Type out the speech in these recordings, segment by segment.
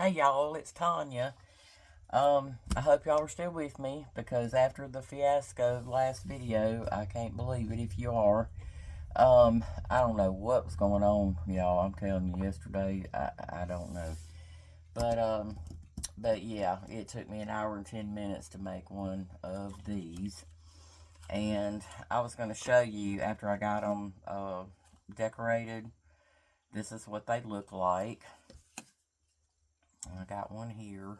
Hey y'all, it's Tanya. I hope y'all are still with me because after the fiasco of last video, I can't believe it if you are. I don't know what was going on, y'all. I'm telling you, yesterday, I don't know. But, um, but yeah, it took me an hour and 10 minutes to make one of these. And I was going to show you after I got them decorated. This is what they look like. I got one here.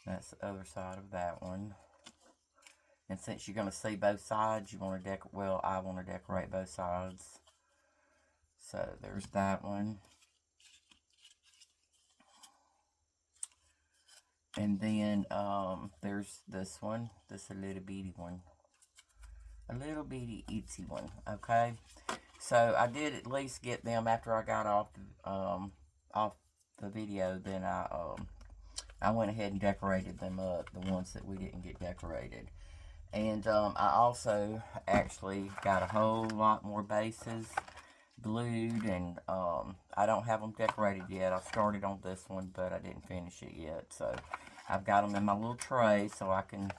That's the other side of that one. And since you're going to see both sides, you want to I want to decorate both sides. So there's that one. And then there's this one. This a little bitty one. A little bitty itsy one. Okay. So I did at least get them after I got off the video. Then I went ahead and decorated them up, the ones that we didn't get decorated. And I also actually got a whole lot more bases glued, and I don't have them decorated yet. I started on this one, but I didn't finish it yet. So I've got them in my little tray so I can,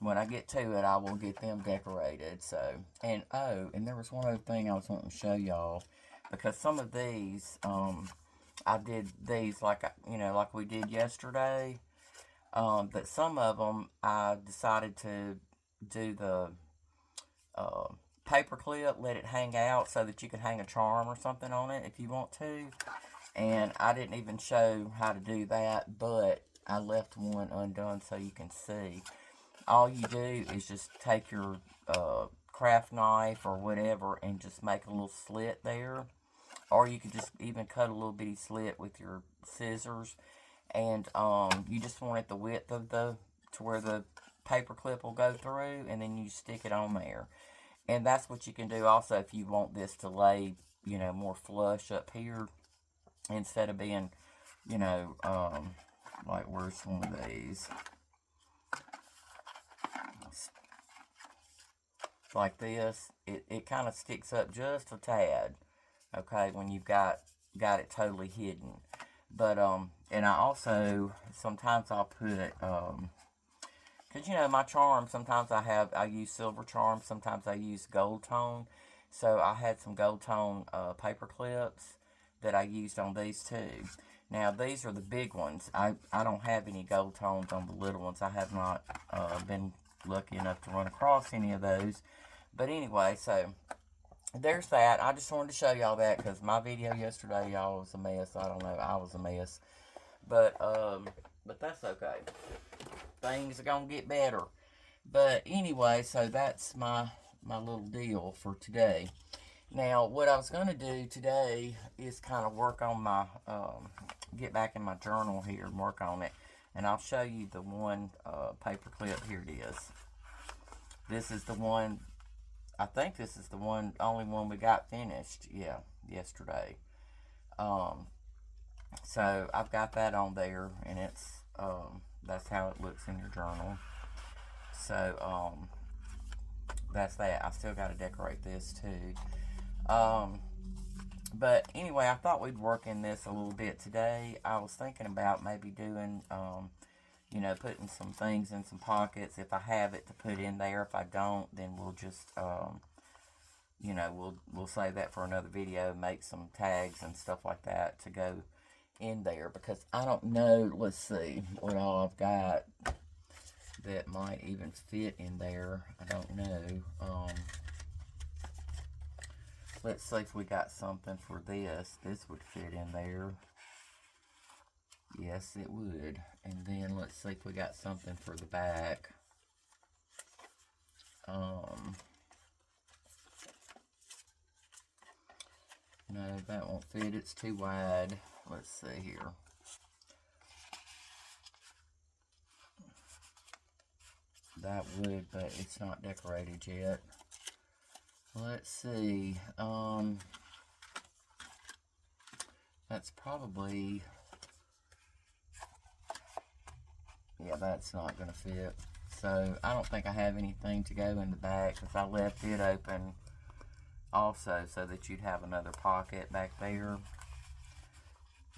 when I get to it, I will get them decorated. So, and oh, and there was one other thing I was wanting to show y'all, because some of these, I did these like we did yesterday. But some of them I decided to do the paper clip, let it hang out so that you can hang a charm or something on it if you want to. And I didn't even show how to do that, but I left one undone so you can see. All you do is just take your craft knife or whatever and just make a little slit there. Or you could just even cut a little bitty slit with your scissors. And you just want it the width of to where the paper clip will go through, and then you stick it on there. And that's what you can do also if you want this to lay, more flush up here instead of being, like where's one of these? Like this, it kind of sticks up just a tad, okay, when you've got it totally hidden. But, and I also, sometimes I'll put, because, my charms, sometimes I use silver charms, sometimes I use gold tone. So I had some gold tone paper clips that I used on these too. Now, these are the big ones. I don't have any gold tones on the little ones. I have not been lucky enough to run across any of those. But anyway, so there's that. I just wanted to show y'all that because my video yesterday, y'all, was a mess. I don't know. I was a mess. But that's okay. Things are going to get better. But anyway, so that's my little deal for today. Now, what I was going to do today is kind of work on my, get back in my journal here and work on it. And I'll show you the one paper clip. Here it is. This is the one, I think this is the only one we got finished, yeah, yesterday. So I've got that on there, and it's, that's how it looks in your journal. So, that's that. I still got to decorate this too. But anyway, I thought we'd work in this a little bit today. I was thinking about maybe doing, putting some things in some pockets if I have it to put in there. If I don't, then we'll just, we'll save that for another video, make some tags and stuff like that to go in there, because I don't know, let's see what all I've got that might even fit in there. I don't know. Let's see if we got something for this. This would fit in there. Yes, it would. And then let's see if we got something for the back. No, that won't fit. It's too wide. Let's see here. That would, but it's not decorated yet. Let's see. That's probably, yeah, that's not going to fit. So I don't think I have anything to go in the back because I left it open also so that you'd have another pocket back there.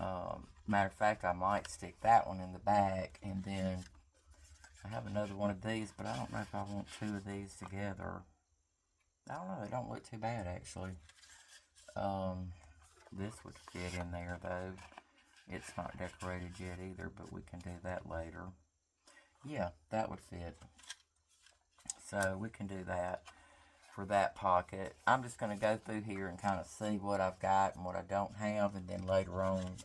Matter of fact, I might stick that one in the back, and then I have another one of these, but I don't know if I want two of these together. I don't know, they don't look too bad, actually. This would fit in there, though. It's not decorated yet either, but we can do that later. Yeah, that would fit. So we can do that for that pocket. I'm just going to go through here and kind of see what I've got and what I don't have, and then later on,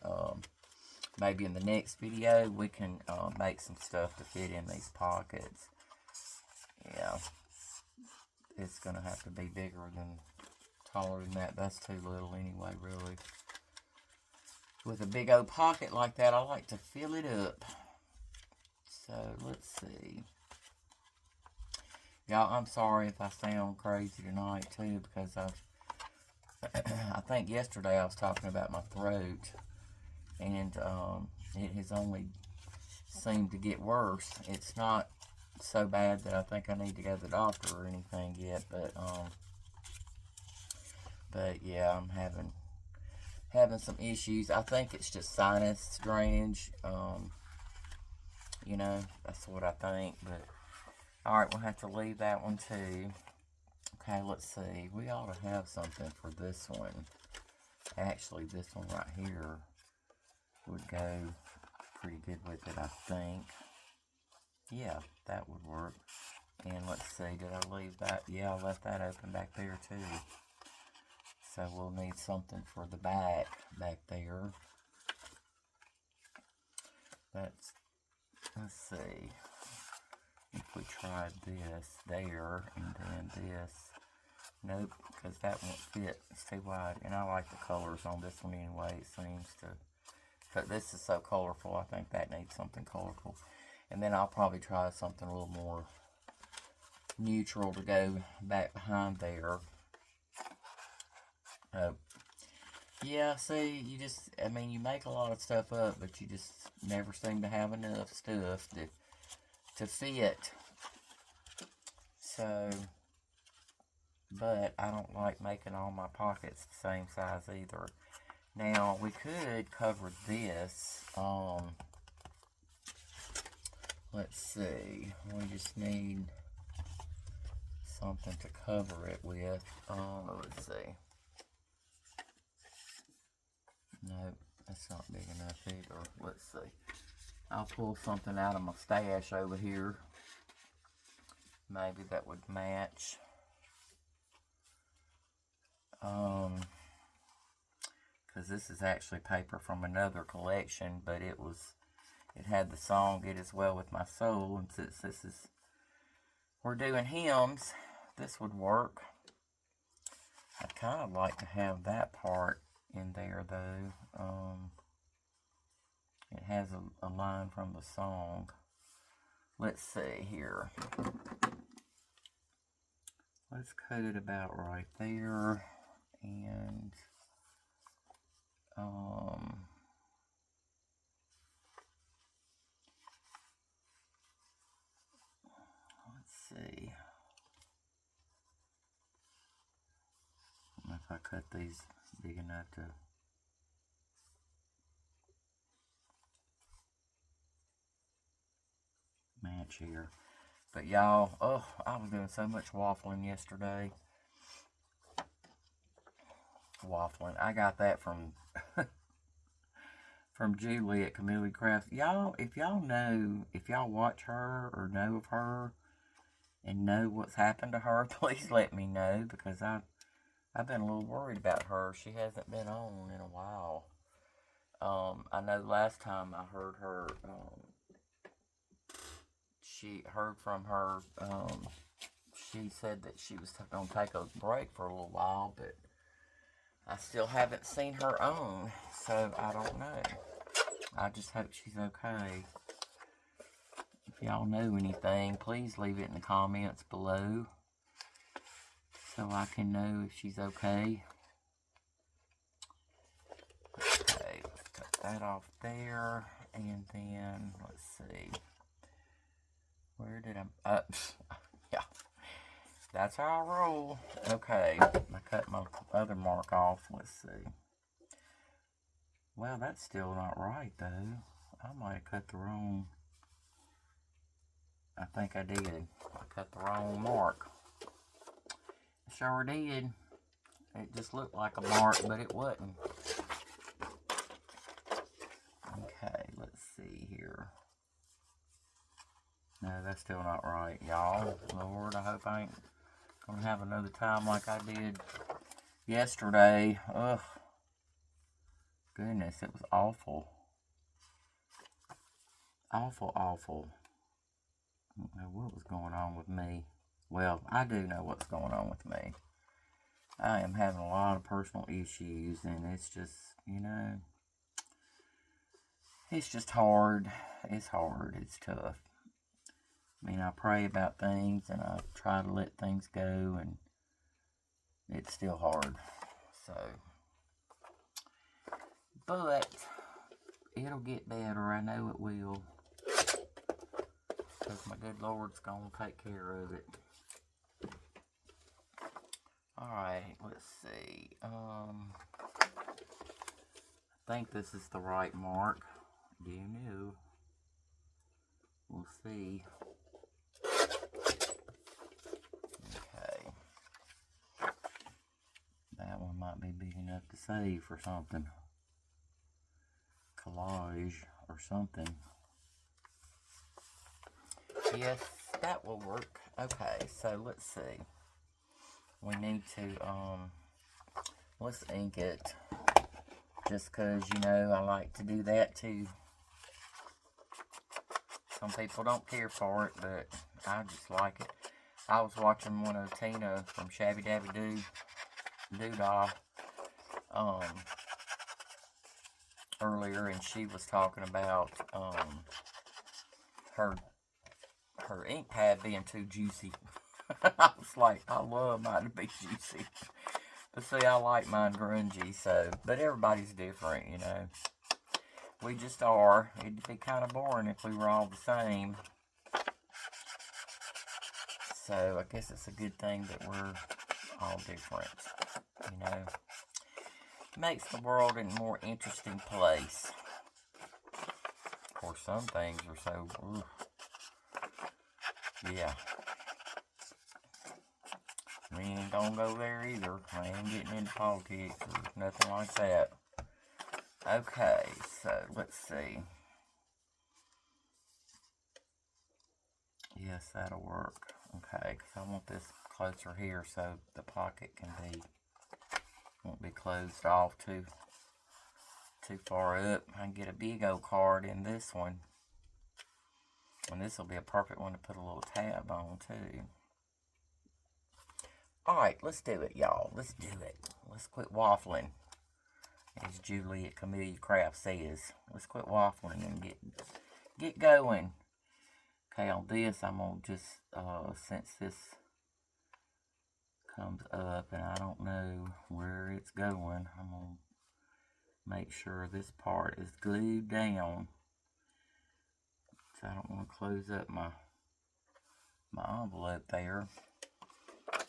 maybe in the next video, we can make some stuff to fit in these pockets. Yeah, it's going to have to be bigger than, taller than that. That's too little anyway, really. With a big old pocket like that, I like to fill it up. So, let's see. Y'all, I'm sorry if I sound crazy tonight, too, because I think yesterday I was talking about my throat, and it has only seemed to get worse. It's not so bad that I think I need to go to the doctor or anything yet, but yeah, I'm having some issues. I think it's just sinus drainage. You know, that's what I think, but alright, we'll have to leave that one too. Okay, let's see. We ought to have something for this one. Actually, this one right here would go pretty good with it, I think. Yeah, that would work. And let's see, did I leave that? Yeah, I left that open back there too. So we'll need something for the back there. Let's see. If we tried this there and then this. Nope, because that won't fit. It's too wide. And I like the colors on this one anyway. It seems to. But this is so colorful. I think that needs something colorful. And then I'll probably try something a little more neutral to go back behind there. Yeah, see, I mean, you make a lot of stuff up, but you just never seem to have enough stuff to fit. So, but I don't like making all my pockets the same size either. Now, we could cover this. Let's see. We just need something to cover it with. Let's see. Nope, that's not big enough either. Let's see. I'll pull something out of my stash over here. Maybe that would match. Because this is actually paper from another collection, but it had the song "It Is Well With My Soul," and since we're doing hymns, this would work. I'd kind of like to have that part in there though. It has a line from the song. Let's see here. Let's cut it about right there, and let's see if I cut these big enough to match here. But y'all, oh, I was doing so much waffling yesterday. Waffling. I got that from from Julie at Camille Crafts. Y'all, if y'all watch her or know of her and know what's happened to her, please let me know, because I've been a little worried about her. She hasn't been on in a while. I know last time I heard her, heard from her, she said that she was going to take a break for a little while, but I still haven't seen her on, so I don't know. I just hope she's okay. If y'all know anything, please leave it in the comments below so I can know if she's okay. Okay, let's cut that off there, and then, let's see. Where did I... yeah. That's how I roll. Okay, I cut my other mark off. Let's see. Well, that's still not right, though. I might have cut the wrong... I think I did. I cut the wrong mark. I sure did. It just looked like a mark, but it wasn't. Okay, let's see here. No, that's still not right, y'all. Lord, I hope I ain't gonna have another time like I did yesterday. Ugh. Goodness, it was awful. Awful, awful. I don't know what was going on with me. Well, I do know what's going on with me. I am having a lot of personal issues, and it's just, you know, it's just hard. It's hard. It's tough. I mean, I pray about things, and I try to let things go, and it's still hard. So, but it'll get better. I know it will. Because my good Lord's going to take care of it. Alright, let's see. I think this is the right mark. Do you know? We'll see. Okay. That one might be big enough to save for something. Collage or something. Yes, that will work. Okay, so let's see. We need to, let's ink it. Just because, you know, I like to do that too. Some people don't care for it, but I just like it. I was watching one of Tina from Shabby Dabby Doodah earlier, and she was talking about her ink pad being too juicy. I was like, I love mine to be juicy. But see, I like mine grungy, so, but everybody's different, you know. We just are. It'd be kind of boring if we were all the same. So, I guess it's a good thing that we're all different, you know. Makes the world a more interesting place. Of course, some things are so, ooh. Yeah. We ain't gonna go there either. I ain't getting into politics or nothing like that. Okay, so let's see. Yes, that'll work. Okay, because I want this closer here so the pocket can be, won't be closed off too far up. I can get a big old card in this one. And this will be a perfect one to put a little tab on too. Alright, let's do it, y'all. Let's do it. Let's quit waffling. As Julie at Camellia Craft says. Let's quit waffling and get going. Okay, on this, I'm going to just, since this comes up and I don't know where it's going, I'm going to make sure this part is glued down. So I don't want to close up my envelope there.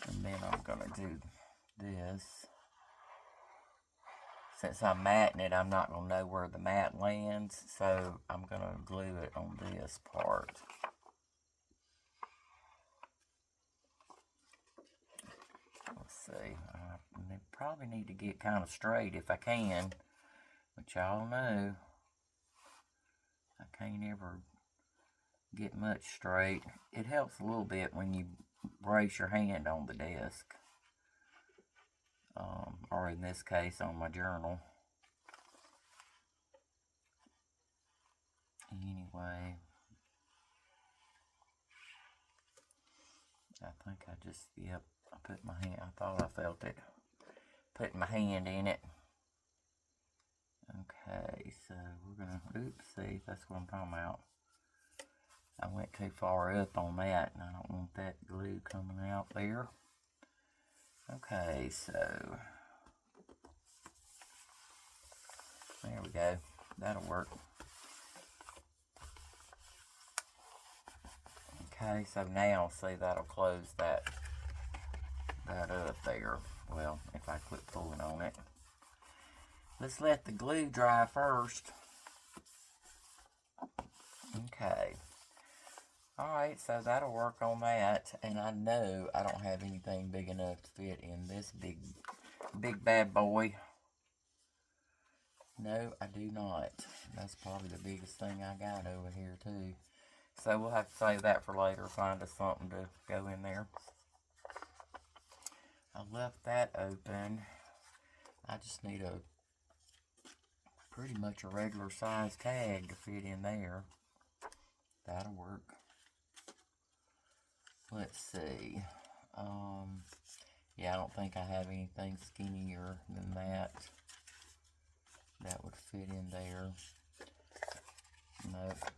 And then I'm going to do this. Since I'm matting it, I'm not going to know where the mat lands. So I'm going to glue it on this part. Let's see. I probably need to get kind of straight if I can. But y'all know I can't ever get much straight. It helps a little bit when you brace your hand on the desk. Or in this case on my journal. Anyway, I think I just, yep, I put my hand, I thought I felt it, putting my hand in it. Okay, so we're gonna, oops, see, that's what I'm talking about. I went too far up on that, and I don't want that glue coming out there. Okay, so there we go. That'll work. Okay, so now see, that'll close that up there. Well, if I quit pulling on it. let's let the glue dry first. Okay. Alright, so that'll work on that. And I know I don't have anything big enough to fit in this big bad boy. No, I do not. That's probably the biggest thing I got over here too. So we'll have to save that for later. Find us something to go in there. I left that open. I just need a pretty much a regular size tag to fit in there. That'll work. Let's see. Yeah, I don't think I have anything skinnier than that. That would fit in there. Nope.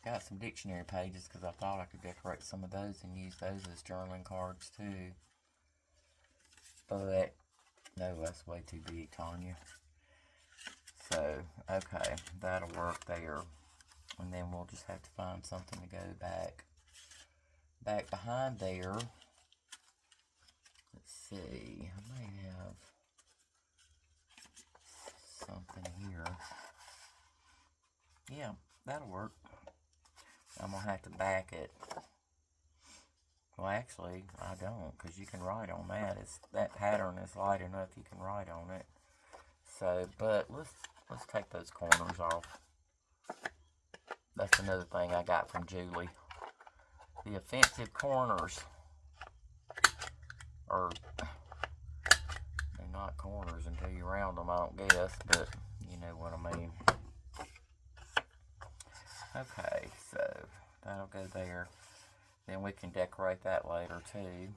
Got some dictionary pages because I thought I could decorate some of those and use those as journaling cards too. But, no, that's way too big, Tanya. So, okay, that'll work there. And then we'll just have to find something to go back behind there. Let's see, I may have something here. Yeah, that'll work. I'm going to have to back it. Well, actually, I don't, because you can write on that. That pattern is light enough you can write on it. So, but let's take those corners off. That's another thing I got from Julie. The offensive corners. Or, they're not corners until you round them, I don't guess, but you know what I mean. Okay, so that'll go there. Then we can decorate that later too.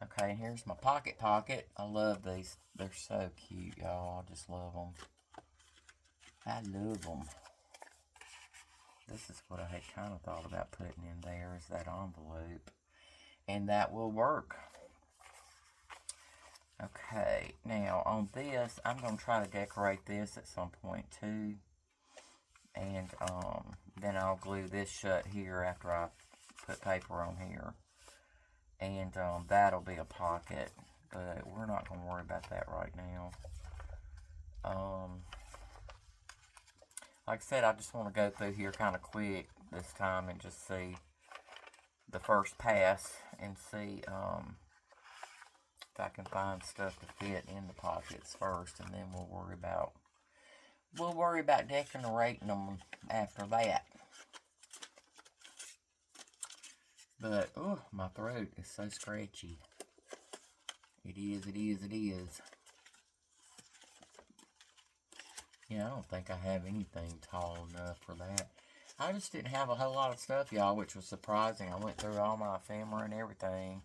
Okay, here's my pocket. I love these. They're so cute, y'all. I just love them. I love them. This is what I had kind of thought about putting in there, is that envelope. And that will work. Okay, now on this, I'm going to try to decorate this at some point too. And then I'll glue this shut here after I put paper on here. And that'll be a pocket, but we're not going to worry about that right now. Like I said, I just want to go through here kind of quick this time and just see the first pass and see if I can find stuff to fit in the pockets first, and then we'll worry about decorating them after that. But, oh, my throat is so scratchy. It is. Yeah, I don't think I have anything tall enough for that. I just didn't have a whole lot of stuff, y'all, which was surprising. I went through all my ephemera and everything.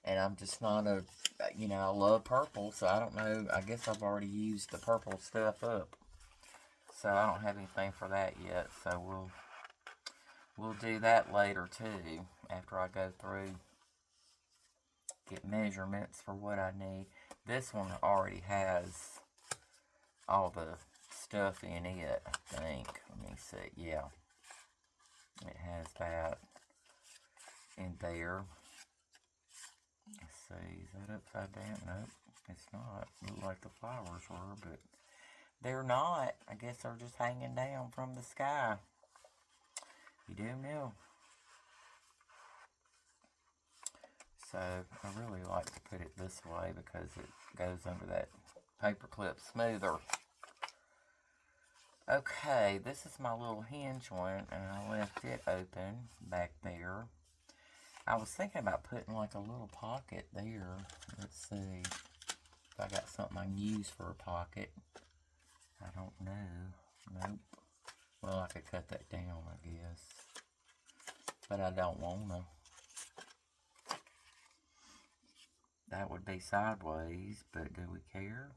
And I'm just not I love purple, so I don't know. I guess I've already used the purple stuff up. So I don't have anything for that yet. So we'll do that later too, after I go through, get measurements for what I need. This one already has all the stuff in it, I think. Let me see. Yeah, it has that in there. Let's see, is that upside down? Nope, it's not. It looked like the flowers were, but they're not. I guess they're just hanging down from the sky. You do know. So I really like to put it this way because it goes under that paper clip smoother. Okay, this is my little hinge one, and I left it open back there. I was thinking about putting like a little pocket there. Let's see if I got something I can use for a pocket. I don't know. Nope. Well, I could cut that down, I guess. But I don't want to. That would be sideways, but do we care?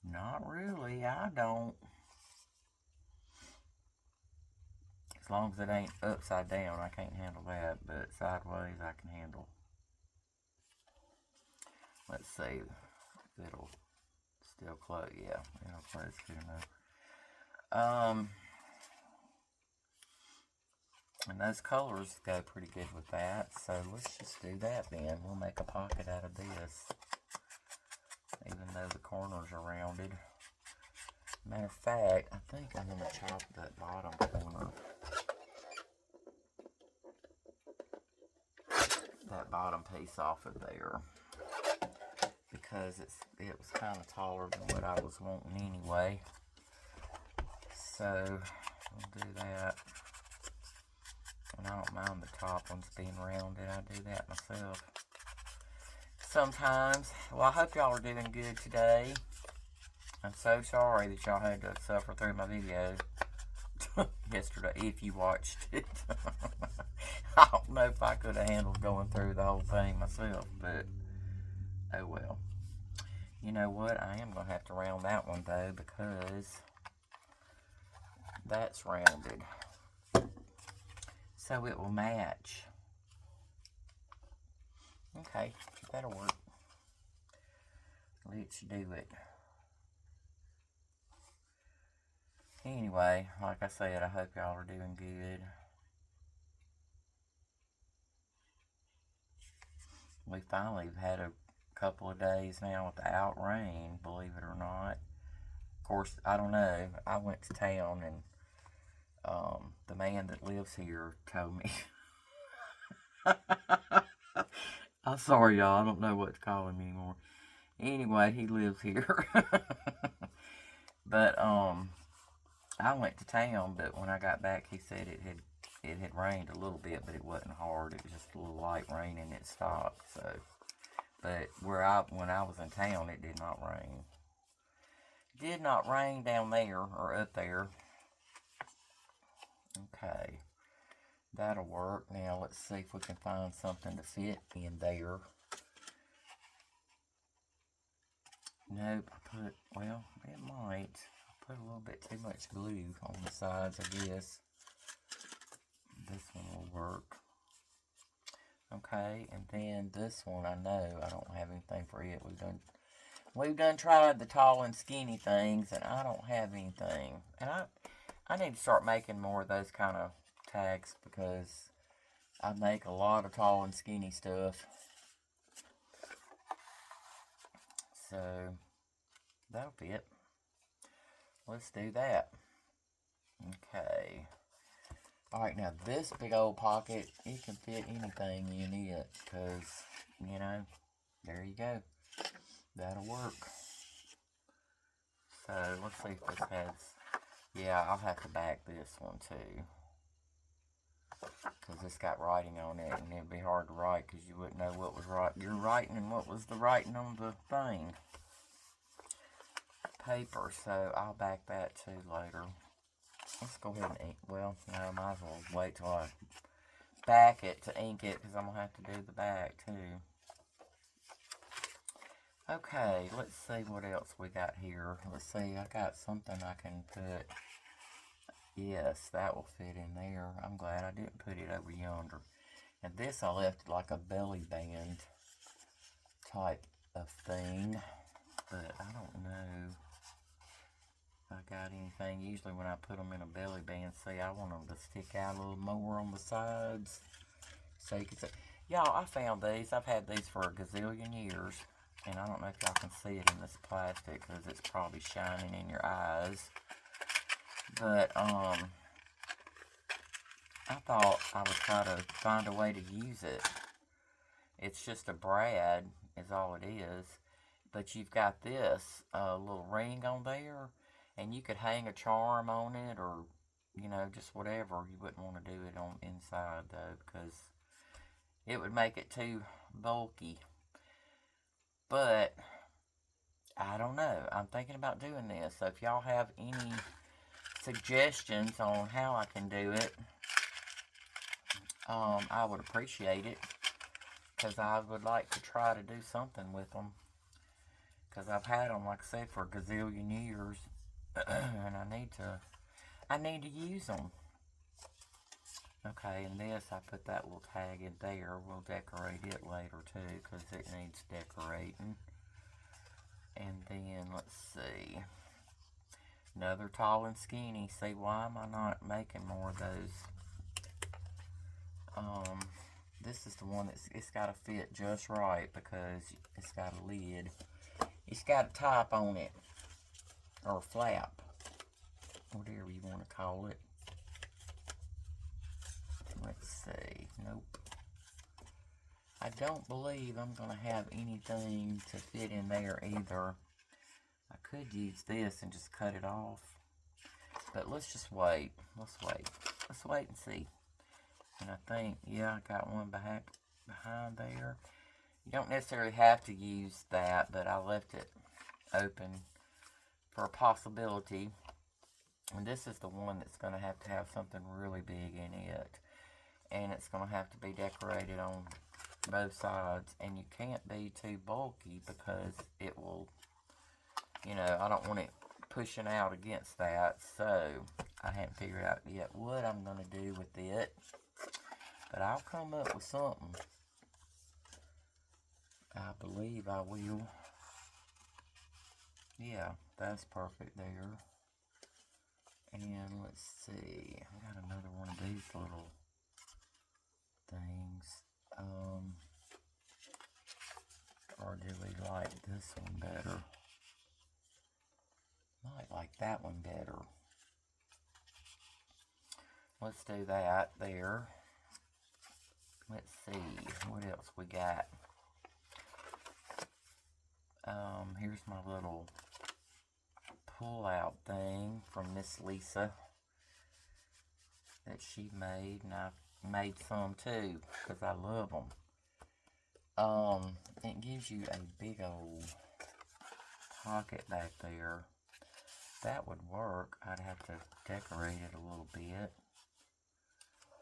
Not really. I don't. As long as it ain't upside down, I can't handle that, but sideways I can handle. Let's see if it'll still close. Yeah, it'll close good enough. And those colors go pretty good with that, so let's just do that then. We'll make a pocket out of this. even though the corners are rounded. Matter of fact, I think I'm going to chop that bottom corner. That bottom piece off of there. Because it was kind of taller than what I was wanting anyway. So, I'll do that. And I don't mind the top ones being rounded. I do that myself sometimes. Well, I hope y'all are doing good today. I'm so sorry that y'all had to suffer through my video yesterday, if you watched it. I don't know if I could have handled going through the whole thing myself, but oh well. You know what? I am going to have to round that one, though, because that's rounded. So it will match. Okay, that'll work. Let's do it. Anyway, like I said, I hope y'all are doing good. We finally have had a couple of days now without rain, believe it or not. Of course, I don't know. I went to town and the man that lives here told me. I'm sorry, y'all. I don't know what to call him anymore. Anyway, he lives here. But I went to town, but when I got back, he said it had rained a little bit, but it wasn't hard. It was just a little light rain and it stopped. So, but when I was in town, it did not rain. It did not rain down there or up there. Okay, that'll work. Now let's see if we can find something to fit in there. Nope, well, it might. I put a little bit too much glue on the sides, I guess. This one will work. Okay, and then this one, I know I don't have anything for it. We've done tried the tall and skinny things, and I don't have anything. And I need to start making more of those kind of tags, because I make a lot of tall and skinny stuff. So, that'll fit. Let's do that. Okay. Alright, now this big old pocket, it can fit anything in it, because, you know, there you go. That'll work. So, let's see if this has, yeah, I'll have to back this one too. Because it's got writing on it, and it'd be hard to write because you wouldn't know what was your writing and what was the writing on the thing. Paper, so I'll back that too later. Let's go ahead and ink. Well, no, I might as well wait till I back it to ink it, because I'm going to have to do the back too. Okay, let's see what else we got here. Let's see, I got something I can put. Yes, that will fit in there. I'm glad I didn't put it over yonder. And this I left like a belly band type of thing, but I don't know if I got anything. Usually when I put them in a belly band, see, I want them to stick out a little more on the sides, so you can see. Y'all, I found these. I've had these for a gazillion years, and I don't know if y'all can see it in this plastic because it's probably shining in your eyes. But I thought I would try to find a way to use it. It's just a brad is all it is, but you've got this little ring on there, and you could hang a charm on it, or you know, just whatever. You wouldn't want to do it on inside though, because it would make it too bulky. But I don't know. I'm thinking about doing this. So if y'all have any suggestions on how I can do it, I would appreciate it, because I would like to try to do something with them, because I've had them, like I said, for a gazillion years, and I need to use them. Okay, and this, I put that little tag in there. We'll decorate it later too, because it needs decorating. And then, let's see, another tall and skinny. See, why am I not making more of those? This is the one it's got to fit just right, because it's got a lid. It's got a top on it, or a flap, whatever you want to call it. Let's see. Nope. I don't believe I'm going to have anything to fit in there either. I could use this and just cut it off. But let's just wait. Let's wait. Let's wait and see. And I think, yeah, I got one behind there. You don't necessarily have to use that, but I left it open for a possibility. And this is the one that's going to have something really big in it. And it's going to have to be decorated on both sides. And you can't be too bulky because it will, you know, I don't want it pushing out against that. So I haven't figured out yet what I'm going to do with it. But I'll come up with something. I believe I will. Yeah, that's perfect there. And let's see. I got another one of these little things. Or do we like this one better? Might like that one better. Let's do that there. Let's see what else we got. Here's my little pull-out thing from Miss Lisa that she made, and I made some too because I love them. It gives you a big old pocket back there. That would work. I'd have to decorate it a little bit,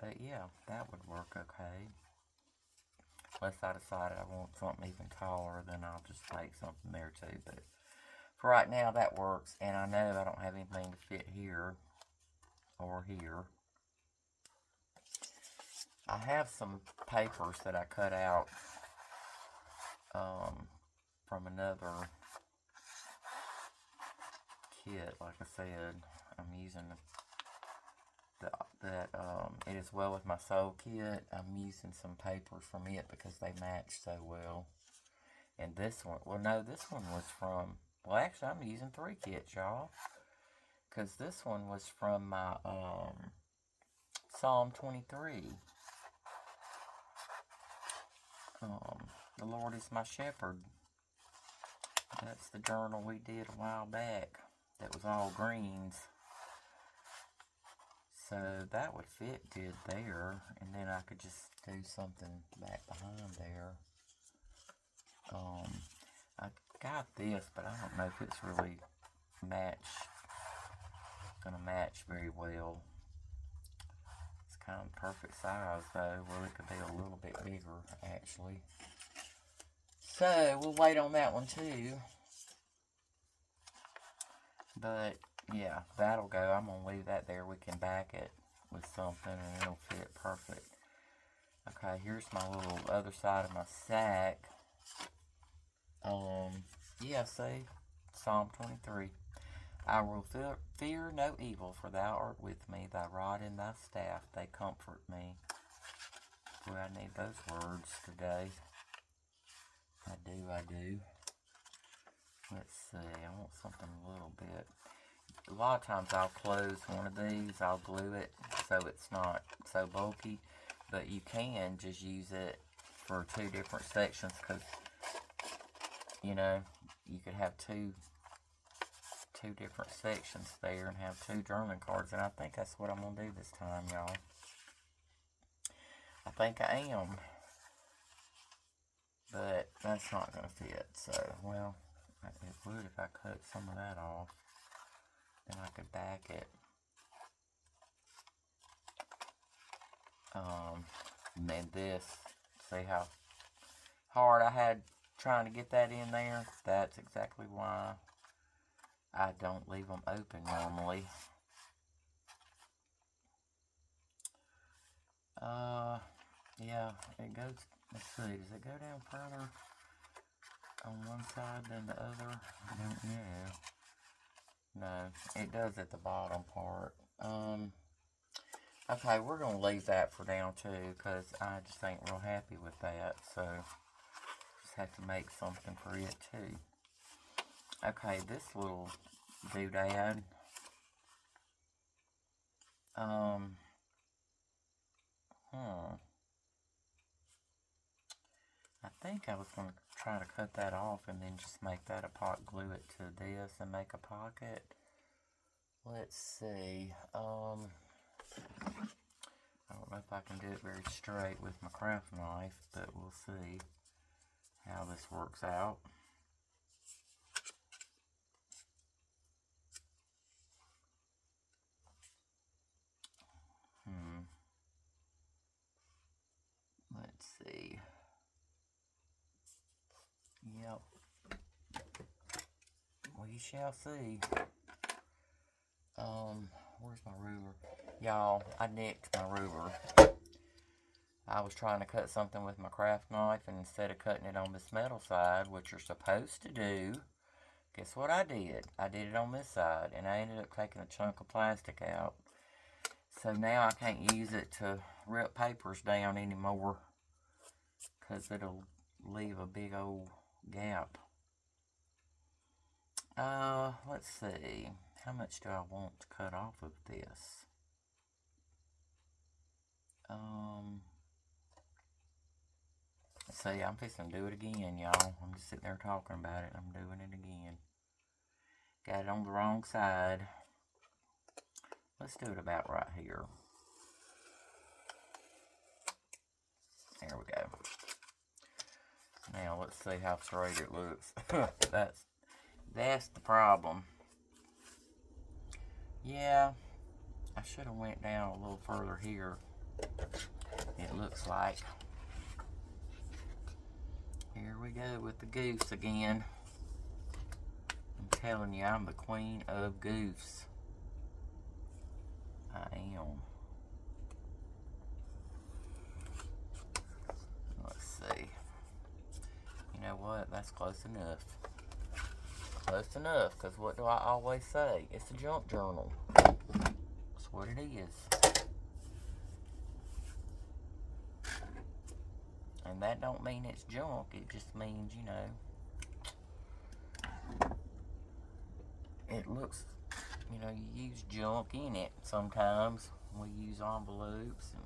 but yeah, that would work okay. Unless I decided I want something even taller, then I'll just make something there too. But for right now, that works. And I know I don't have anything to fit here or here. I have some papers that I cut out from another kit. Like I said, I'm using It Is Well With My Soul kit. I'm using some papers from it because they match so well. And this one, well no, this one was from, well actually I'm using 3 kits, y'all. Because this one was from my Psalm 23. The Lord is my shepherd. That's the journal we did a while back. That was all greens. So that would fit good there. And then I could just do something back behind there. I got this, but I don't know if it's really gonna match very well. It's kind of perfect size though. Well, it could be a little bit bigger actually. So we'll wait on that one too. But yeah, that'll go. I'm gonna leave that there. We can back it with something and it'll fit perfect. Okay, here's my little other side of my sack. Yeah, see, Psalm 23. I will fear no evil, for thou art with me. Thy rod and thy staff, they comfort me. Boy, I need those words today. I do. Let's see, I want something a little bit. A lot of times I'll close one of these, I'll glue it so it's not so bulky. But you can just use it for 2 different sections because, you know, you could have two different sections there and have 2 journaling cards. And I think that's what I'm going to do this time, y'all. I think I am. But that's not going to fit. So, well, it would if I cut some of that off. Then I could back it. And then this, see how hard I had trying to get that in there? That's exactly why I don't leave them open normally. Yeah, it goes, let's see, does it go down further on one side than the other? I don't know. No, it does at the bottom part. Okay, we're going to leave that for now too, because I just ain't real happy with that, so just have to make something for it too. Okay, this little doodad. Um, I think I was going to try to cut that off and then just make that a pot, glue it to this and make a pocket. Let's see. I don't know if I can do it very straight with my craft knife, but we'll see how this works out. Let's see. Yep. We shall see. Where's my ruler? Y'all, I nicked my ruler. I was trying to cut something with my craft knife, and instead of cutting it on this metal side, which you're supposed to do, guess what I did? I did it on this side, and I ended up taking a chunk of plastic out. So now I can't use it to rip papers down anymore, because it'll leave a big old gap. Let's see. How much do I want to cut off of this? See, I'm fixing to do it again, y'all. I'm just sitting there talking about it. I'm doing it again. Got it on the wrong side. Let's do it about right here. There we go. Now, let's see how straight it looks. That's the problem. Yeah, I should have went down a little further here. It looks like. Here we go with the goofs again. I'm telling you, I'm the queen of goofs. I am. Let's see. You know what? That's close enough. Close enough, because what do I always say? It's a junk journal. That's what it is. And that don't mean it's junk. It just means, you know, it looks, you know, you use junk in it sometimes. We use envelopes and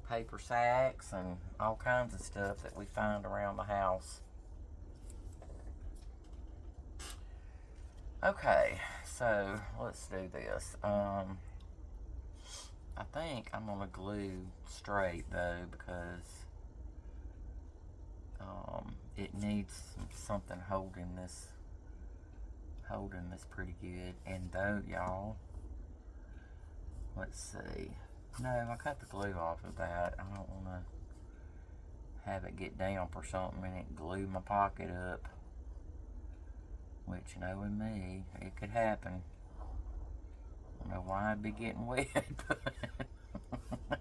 paper sacks and all kinds of stuff that we find around the house. Okay, so let's do this. I think I'm gonna glue straight though, because it needs something holding this pretty good. And though, y'all, let's see. No, I cut the glue off of that. I don't want to have it get damp or something and it glue my pocket up. Which, you know, with me, it could happen. I don't know why I'd be getting wet, but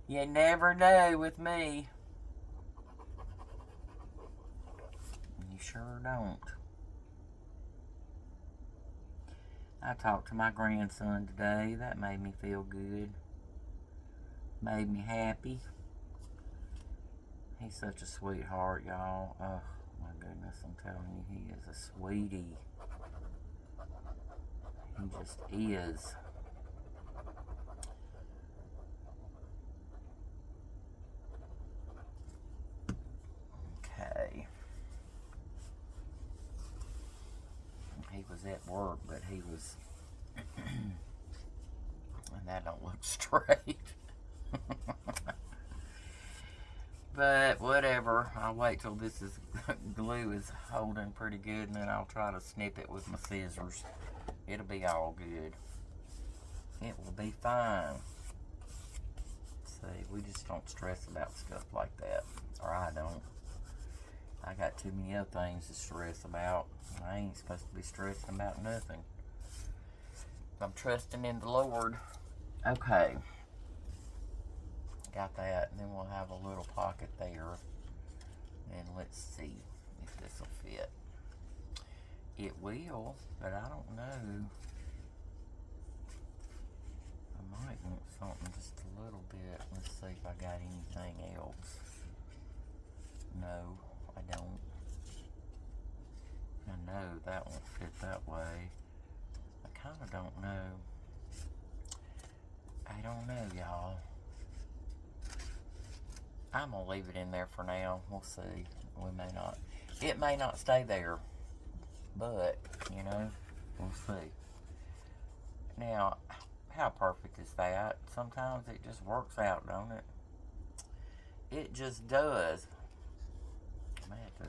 you never know with me. You sure don't. I talked to my grandson today. That made me feel good. Made me happy. He's such a sweetheart, y'all. Oh, my goodness, I'm telling you, he is a sweetie. He just is. Okay. He was at work, but he was... and that don't look straight. But whatever, I'll wait till this glue is holding pretty good, and then I'll try to snip it with my scissors. It'll be all good. It will be fine. See, we just don't stress about stuff like that. Or I don't. I got too many other things to stress about. I ain't supposed to be stressing about nothing. I'm trusting in the Lord. Okay. Got that, and then we'll have a little pocket there. And let's see if this will fit. It will, but I don't know. I might want something just a little bit. Let's see if I got anything else. No, I don't. I know that won't fit that way. I kind of don't know. I don't know, y'all. I'm going to leave it in there for now. We'll see. We may not. It may not stay there. But, you know, we'll see. Now, how perfect is that? Sometimes it just works out, don't it? It just does. I may have to...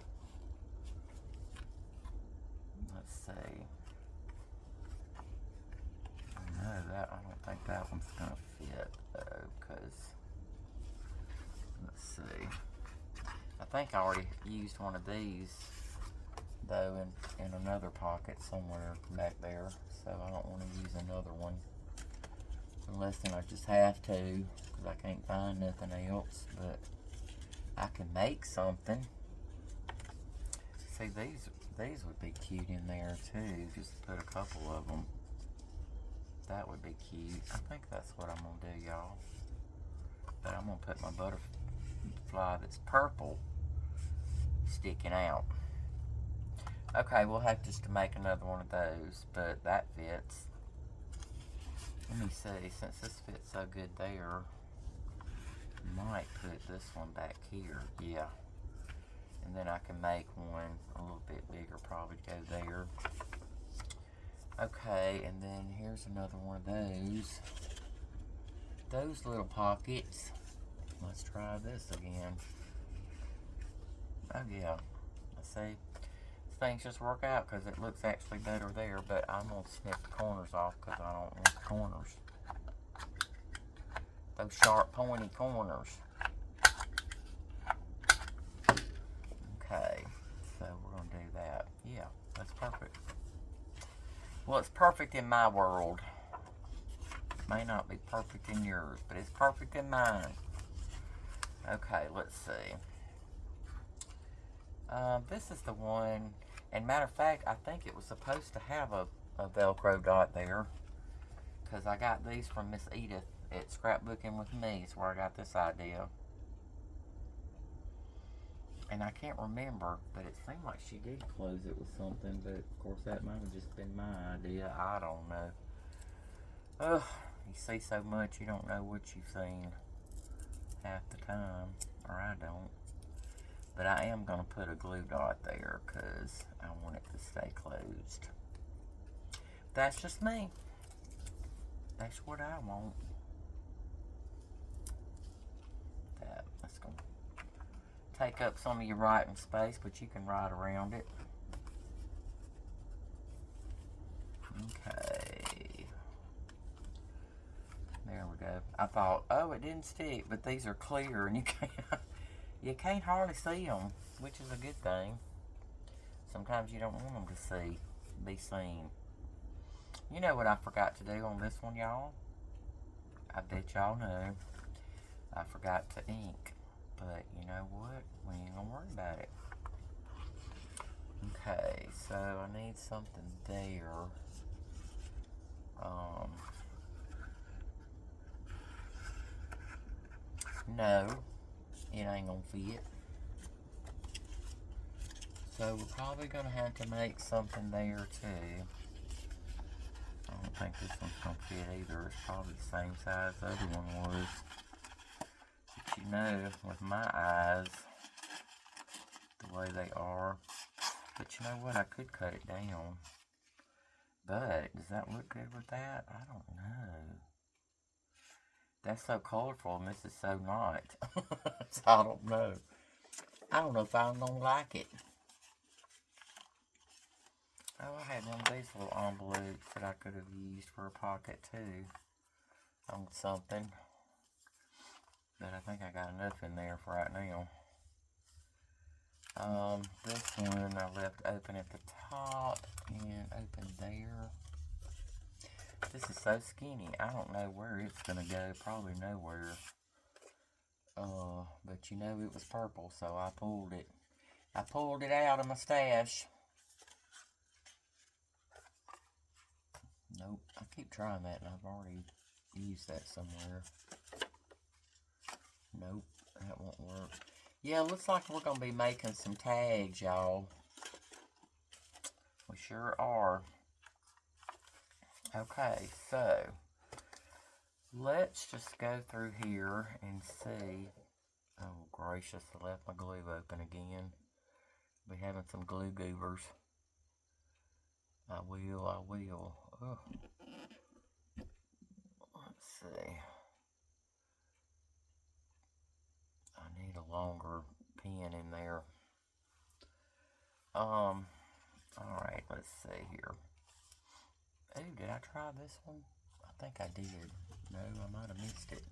Let's see. No, I don't think that one's going to fit, though, because... Let's see. I think I already used one of these, though, in another pocket somewhere back there. So I don't want to use another one. Unless then I just have to, because I can't find nothing else. But I can make something. See, these would be cute in there, too. Just put a couple of them. That would be cute. I think that's what I'm going to do, y'all. But I'm going to put my butterfly that's purple sticking out. Okay, we'll have just to make another one of those, but that fits. Let me see, since this fits so good there, might put this one back here, yeah. And then I can make one a little bit bigger, probably go there. Okay, and then here's another one of those. Those little pockets. Let's try this again. Oh yeah, let's see. Things just work out because it looks actually better there, but I'm going to snip the corners off because I don't want the corners. Those sharp, pointy corners. Okay, so we're going to do that. Yeah, that's perfect. Well, it's perfect in my world. It may not be perfect in yours, but it's perfect in mine. Okay, let's see. This is the one, and matter of fact, I think it was supposed to have a Velcro dot there, because I got these from Miss Edith at Scrapbooking with Me. It's where I got this idea. And I can't remember, but it seemed like she did close it with something, but of course that might have just been my idea. I don't know. Ugh, you see so much, you don't know what you've seen half the time, or I don't. But I am going to put a glue dot there because I want it to stay closed. That's just me. That's what I want. That's going to take up some of your writing space, but you can write around it. Okay. There we go. I thought, oh, it didn't stick, but these are clear and you can't hardly see them, which is a good thing. Sometimes you don't want them to be seen. You know what I forgot to do on this one, y'all? I bet y'all know. I forgot to ink. But you know what? We ain't gonna worry about it. Okay, so I need something there. No, it ain't gonna fit. So we're probably gonna have to make something there too. I don't think this one's gonna fit either. It's probably the same size the other one was. But you know, with my eyes, the way they are. But you know what? I could cut it down. But does that look good with that? I don't know. That's so colorful and this is so not. So I don't know. I don't know if I'm gonna like it. Oh, I had one of these little envelopes that I could have used for a pocket too. On something. But I think I got enough in there for right now. This one I left open at the top and open there. This is so skinny. I don't know where it's gonna go. Probably nowhere. But you know it was purple, so I pulled it. I pulled it out of my stash. Nope. I keep trying that and I've already used that somewhere. Nope. That won't work. Yeah, looks like we're going to be making some tags, y'all. sure are. Okay, so let's just go through here and see. Oh, gracious, I left my glue open again. Be having some glue goobers. I will. Oh. Let's see. I need a longer pen in there. Alright, let's see here. Oh, did I try this one? I think I did. No, I might have missed it.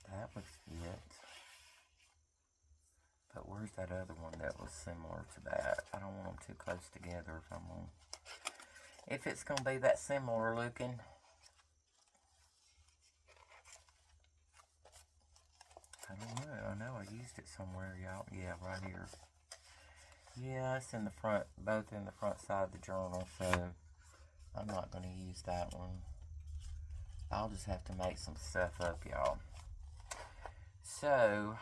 That was it. But where's that other one that was similar to that? I don't want them too close together if it's going to be that similar looking. I don't know. I know I used it somewhere, y'all. Yeah, right here. Yeah, it's in the front, both in the front side of the journal, so I'm not going to use that one. I'll just have to make some stuff up, y'all. So,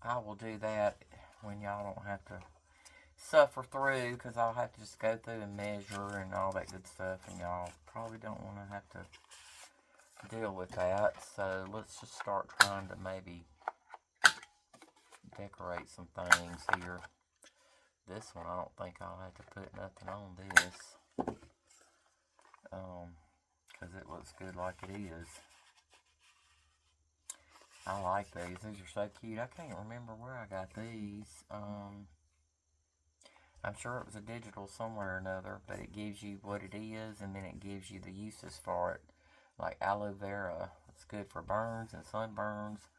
I will do that when y'all don't have to suffer through, because I'll have to just go through and measure and all that good stuff, and y'all probably don't want to have to deal with that. So, let's just start trying to maybe decorate some things here. This one, I don't think I'll have to put nothing on this. Because it looks good like it is. I like these. These are so cute. I can't remember where I got these. I'm sure it was a digital somewhere or another, but it gives you what it is, and then it gives you the uses for it. Like aloe vera. It's good for burns and sunburns,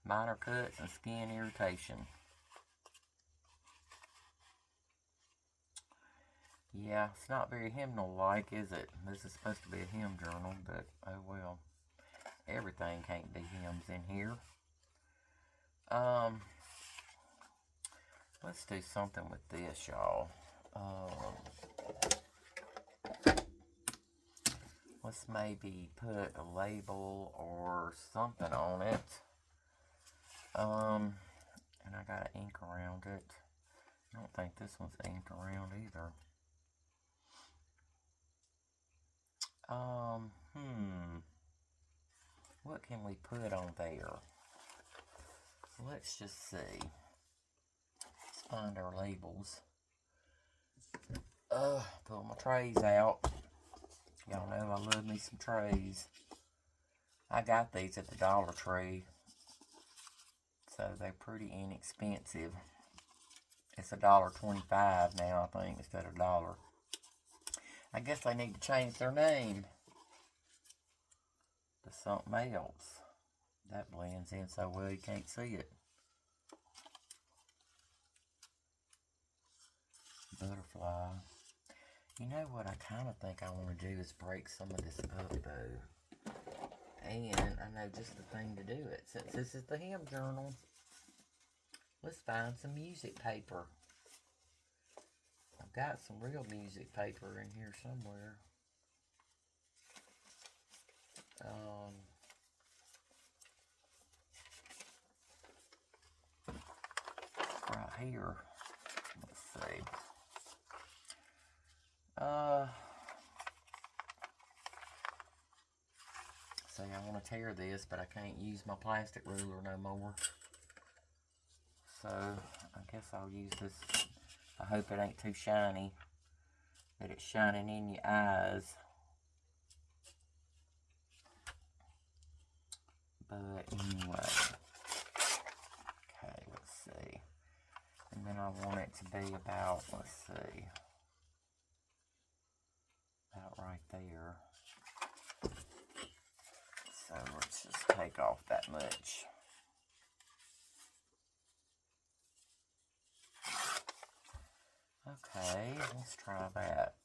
minor cuts, and skin irritation. Yeah, it's not very hymnal-like, is it? This is supposed to be a hymn journal, but oh well. Everything can't be hymns in here. Let's do something with this, y'all. Let's maybe put a label or something on it. And I got ink around it. I don't think this one's inked around either. What can we put on there? Let's just see. Let's find our labels. Pull my trays out. Y'all know I love me some trays. I got these at the Dollar Tree, so they're pretty inexpensive. It's $1.25 now, I think, instead of $1. I guess they need to change their name to something else. That blends in so well you can't see it. Butterfly. You know what I kind of think I want to do is break some of this up, though. And I know just the thing to do it. Since this is the hymn journal, let's find some music paper. I've got some real music paper in here somewhere. Right here. Let's see. See, I want to tear this, but I can't use my plastic ruler no more. So, I guess I'll use this. I hope it ain't too shiny, that it's shining in your eyes. But anyway. Okay, let's see. And then I want it to be about, let's see, about right there. So let's just take off that much. Okay, let's try that.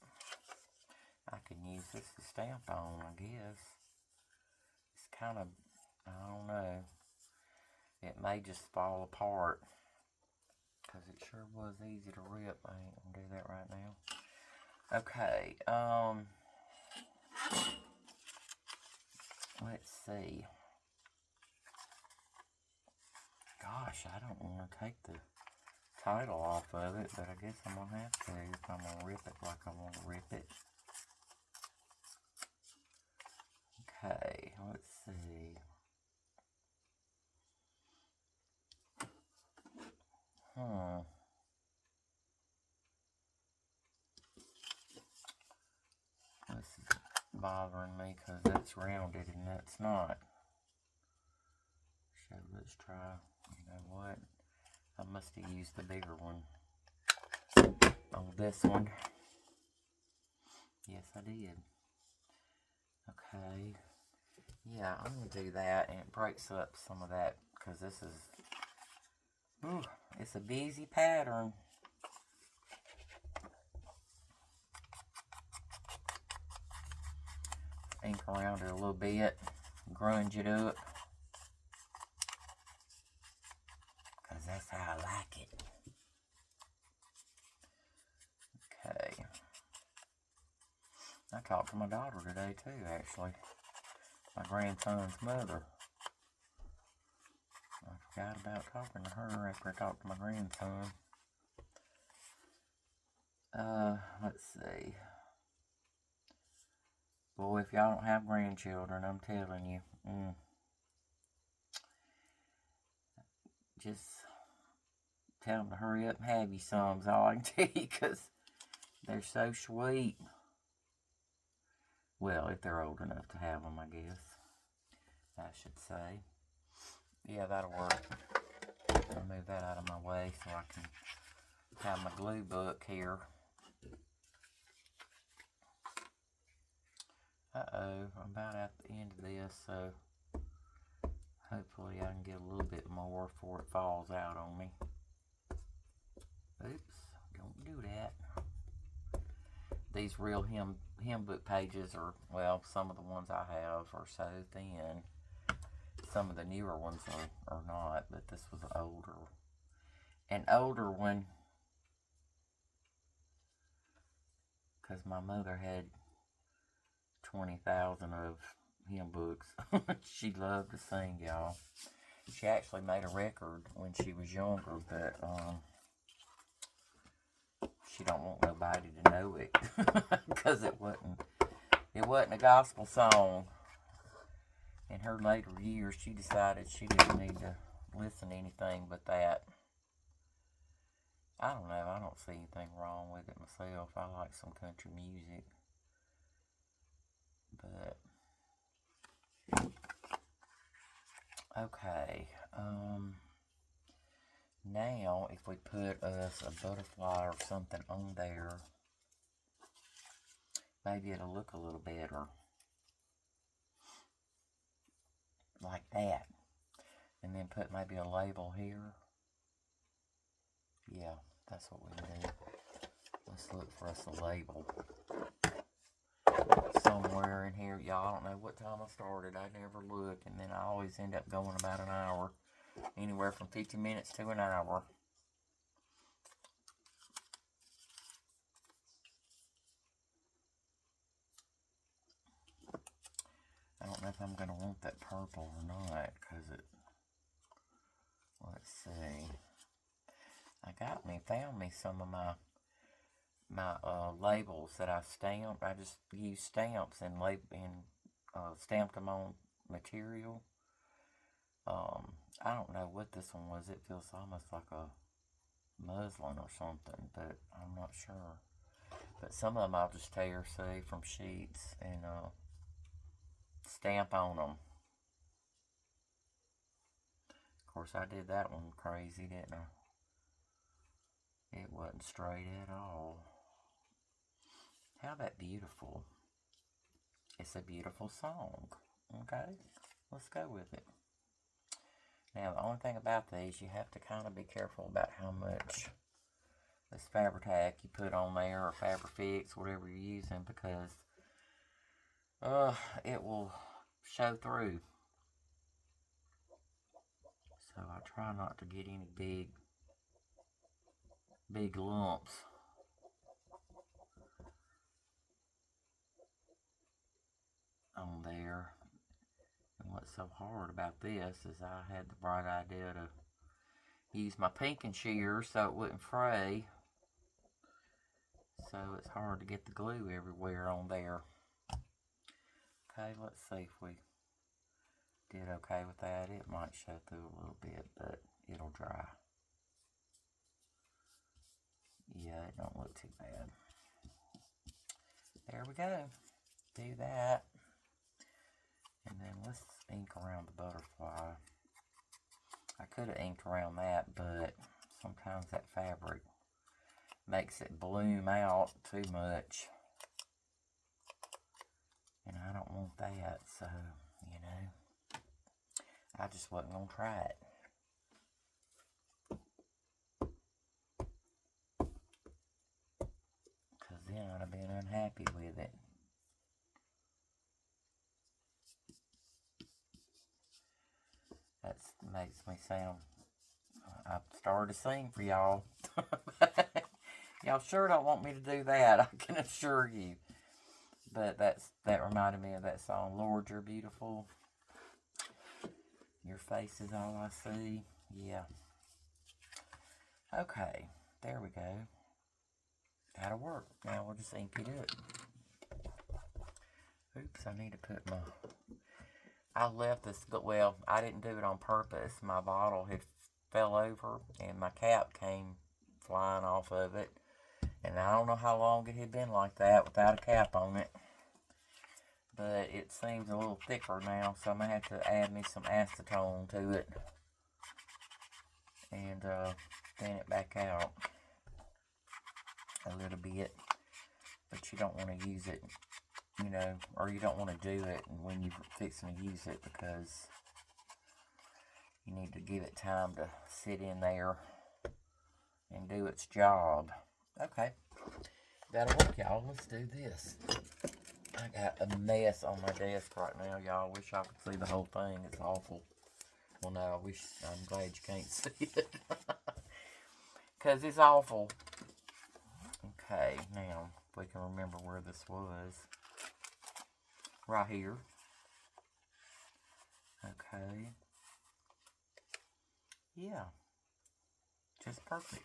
I can use this to stamp on, I guess. It's kind of, I don't know. It may just fall apart, because it sure was easy to rip. I ain't gonna do that right now. Okay, let's see. Gosh, I don't want to take the title off of it, but I guess I'm going to have to if I'm going to rip it like I want to rip it. Okay, let's see. This is bothering me because that's rounded and that's not. So let's try, you know what? I must have used the bigger one on this one. Yes, I did. Okay. Yeah, I'm going to do that, and it breaks up some of that because this is, it's a busy pattern. Ink around it a little bit, grunge it up, because that's how I like it. Okay. I talked to my daughter today too, actually. My grandson's mother. I forgot about talking to her after I talked to my grandson. Let's see. Boy, if y'all don't have grandchildren, I'm telling you, just tell them to hurry up and have you some, is all I can tell you, because they're so sweet. Well, if they're old enough to have them, I guess, I should say. Yeah, that'll work. I'll move that out of my way so I can have my glue book here. Uh-oh, I'm about at the end of this, so hopefully I can get a little bit more before it falls out on me. Oops, don't do that. These real hymn book pages are, well, some of the ones I have are so thin. Some of the newer ones are not, but this was an older one, because my mother had 20,000 of hymn books. She loved to sing, y'all. She actually made a record when she was younger, but she don't want nobody to know it because it wasn't a gospel song. In her later years, she decided she didn't need to listen to anything but that. I don't know. I don't see anything wrong with it myself. I like some country music. But, okay. Now, if we put us a butterfly or something on there, maybe it'll look a little better. Like that. And then put maybe a label here. Yeah, that's what we need. Let's look for us a label somewhere in here. Y'all, I don't know what time I started. I never look, and then I always end up going about an hour. Anywhere from 50 minutes to an hour. I don't know if I'm going to want that purple or not, because let's see. I found me some of my labels that I stamped. I just used stamps and stamped them on material. I don't know what this one was. It feels almost like a muslin or something, but I'm not sure. But some of them I'll just tear, see, from sheets and stamp on them. Of course, I did that one crazy, didn't I? It wasn't straight at all. How about beautiful? It's a beautiful song. Okay, let's go with it. Now, the only thing about these, you have to kind of be careful about how much this Fabri-Tac you put on there, or Fabri-Fix, whatever you're using, because it will show through. So I try not to get any big lumps. On there. And what's so hard about this is I had the bright idea to use my pinking shears so it wouldn't fray. So it's hard to get the glue everywhere on there. Okay, let's see if we did okay with that. It might show through a little bit, but it'll dry. Yeah, it don't look too bad. There we go. Do that. And then let's ink around the butterfly. I could have inked around that, but sometimes that fabric makes it bloom out too much. And I don't want that, so, you know, I just wasn't going to try it. Because then I'd have been unhappy with it. That makes me sound, I've started to sing for y'all. Y'all sure don't want me to do that, I can assure you. But that reminded me of that song, Lord, You're Beautiful. Your face is all I see. Yeah. Okay, there we go. That'll work. Now we'll just ink it up. Oops, I need to put my... I left this, well, I didn't do it on purpose. My bottle had fell over and my cap came flying off of it. And I don't know how long it had been like that without a cap on it. But it seems a little thicker now, so I'm going to have to add me some acetone to it. And thin it back out a little bit. But you don't want to use it, you know, or you don't want to do it when you're fixing to use it, because you need to give it time to sit in there and do its job. Okay, that'll work, y'all. Let's do this. I got a mess on my desk right now, y'all. Wish I could see the whole thing. It's awful. Well, no, I'm glad you can't see it. Because it's awful. Okay, now, if we can remember where this was. Right here. Okay. Yeah. Just perfect.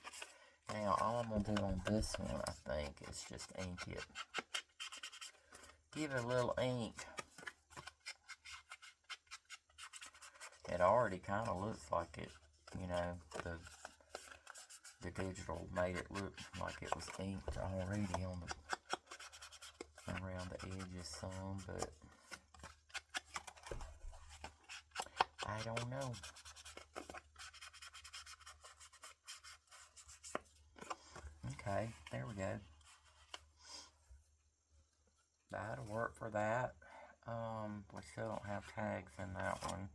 Now, all I'm going to do on this one, I think, is just ink it. Give it a little ink. It already kind of looks like it, you know, the digital made it look like it was inked already on the, around the edges some, but I don't know. Okay, there we go. That'll work for that. We still don't have tags in that one.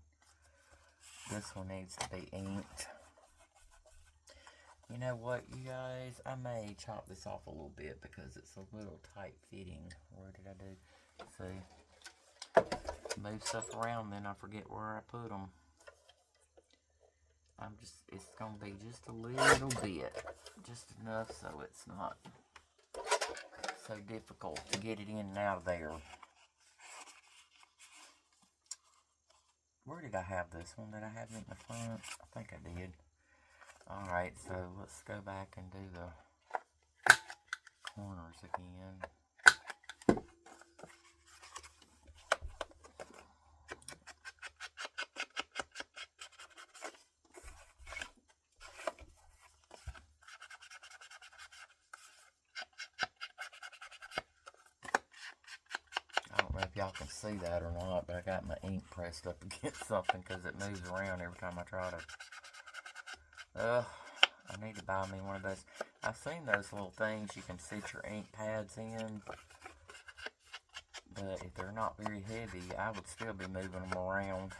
This one needs to be inked. You know what, you guys? I may chop this off a little bit because it's a little tight fitting. Where did I do? See? Move stuff around, then I forget where I put them. It's going to be just a little bit. Just enough so it's not so difficult to get it in and out of there. Where did I have this one? Did I have it in the front? I think I did. Alright, so let's go back and do the corners again. I don't know if y'all can see that or not, but I got my ink pressed up against something because it moves around every time I try to. I need to buy me one of those. I've seen those little things you can sit your ink pads in, but if they're not very heavy, I would still be moving them around.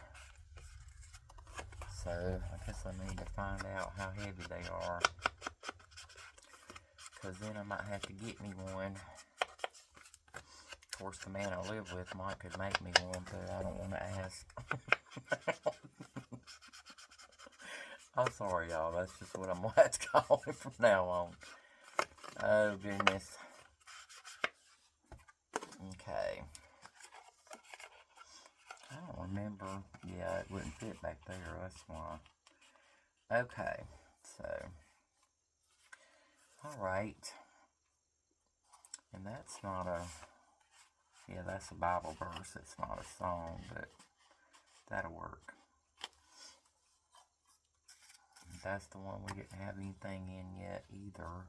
So I guess I need to find out how heavy they are, because then I might have to get me one. Of course, the man I live with could make me one, but I don't want to ask. I'm sorry, y'all. That's just what I'm going to have to call him from now on. Oh, goodness. Okay. I don't remember. Yeah, it wouldn't fit back there. That's why. Okay. So, alright. And that's not a, yeah, that's a Bible verse. It's not a song, but that'll work. That's the one we didn't have anything in yet either.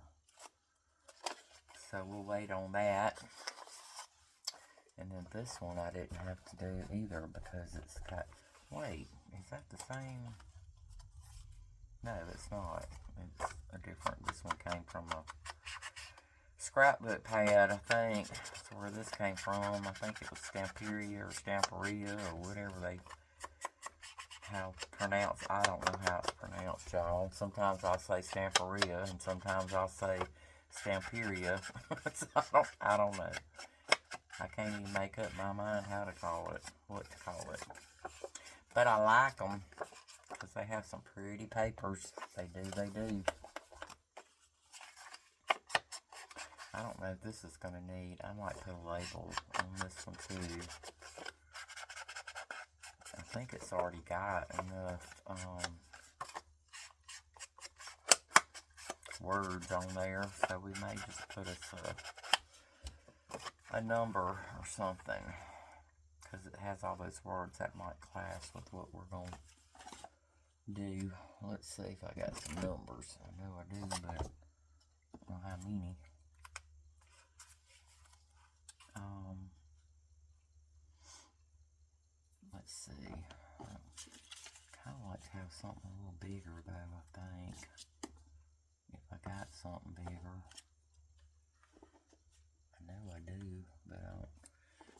So we'll wait on that. And then this one I didn't have to do either because it's got, wait, is that the same? No, it's not. It's a different, this one came from a scrapbook pad, I think. That's where this came from. I think it was Stamperia or Stamperia or whatever they, how pronounced, I don't know how it's pronounced, y'all. Sometimes I'll say Stamperia and sometimes I'll say Stamperia. So I don't know. I can't even make up my mind how to call it, what to call it. But I like them because they have some pretty papers. They do. I don't know if this is going to need, I might put a label on this one too. I think it's already got enough words on there, so we may just put us a number or something, because it has all those words that might clash with what we're going to do. Let's see if I got some numbers. I know I do, but I don't know how many. Let's see. Kind of like to have something a little bigger though, I think. If I got something bigger. I know I do, but I don't.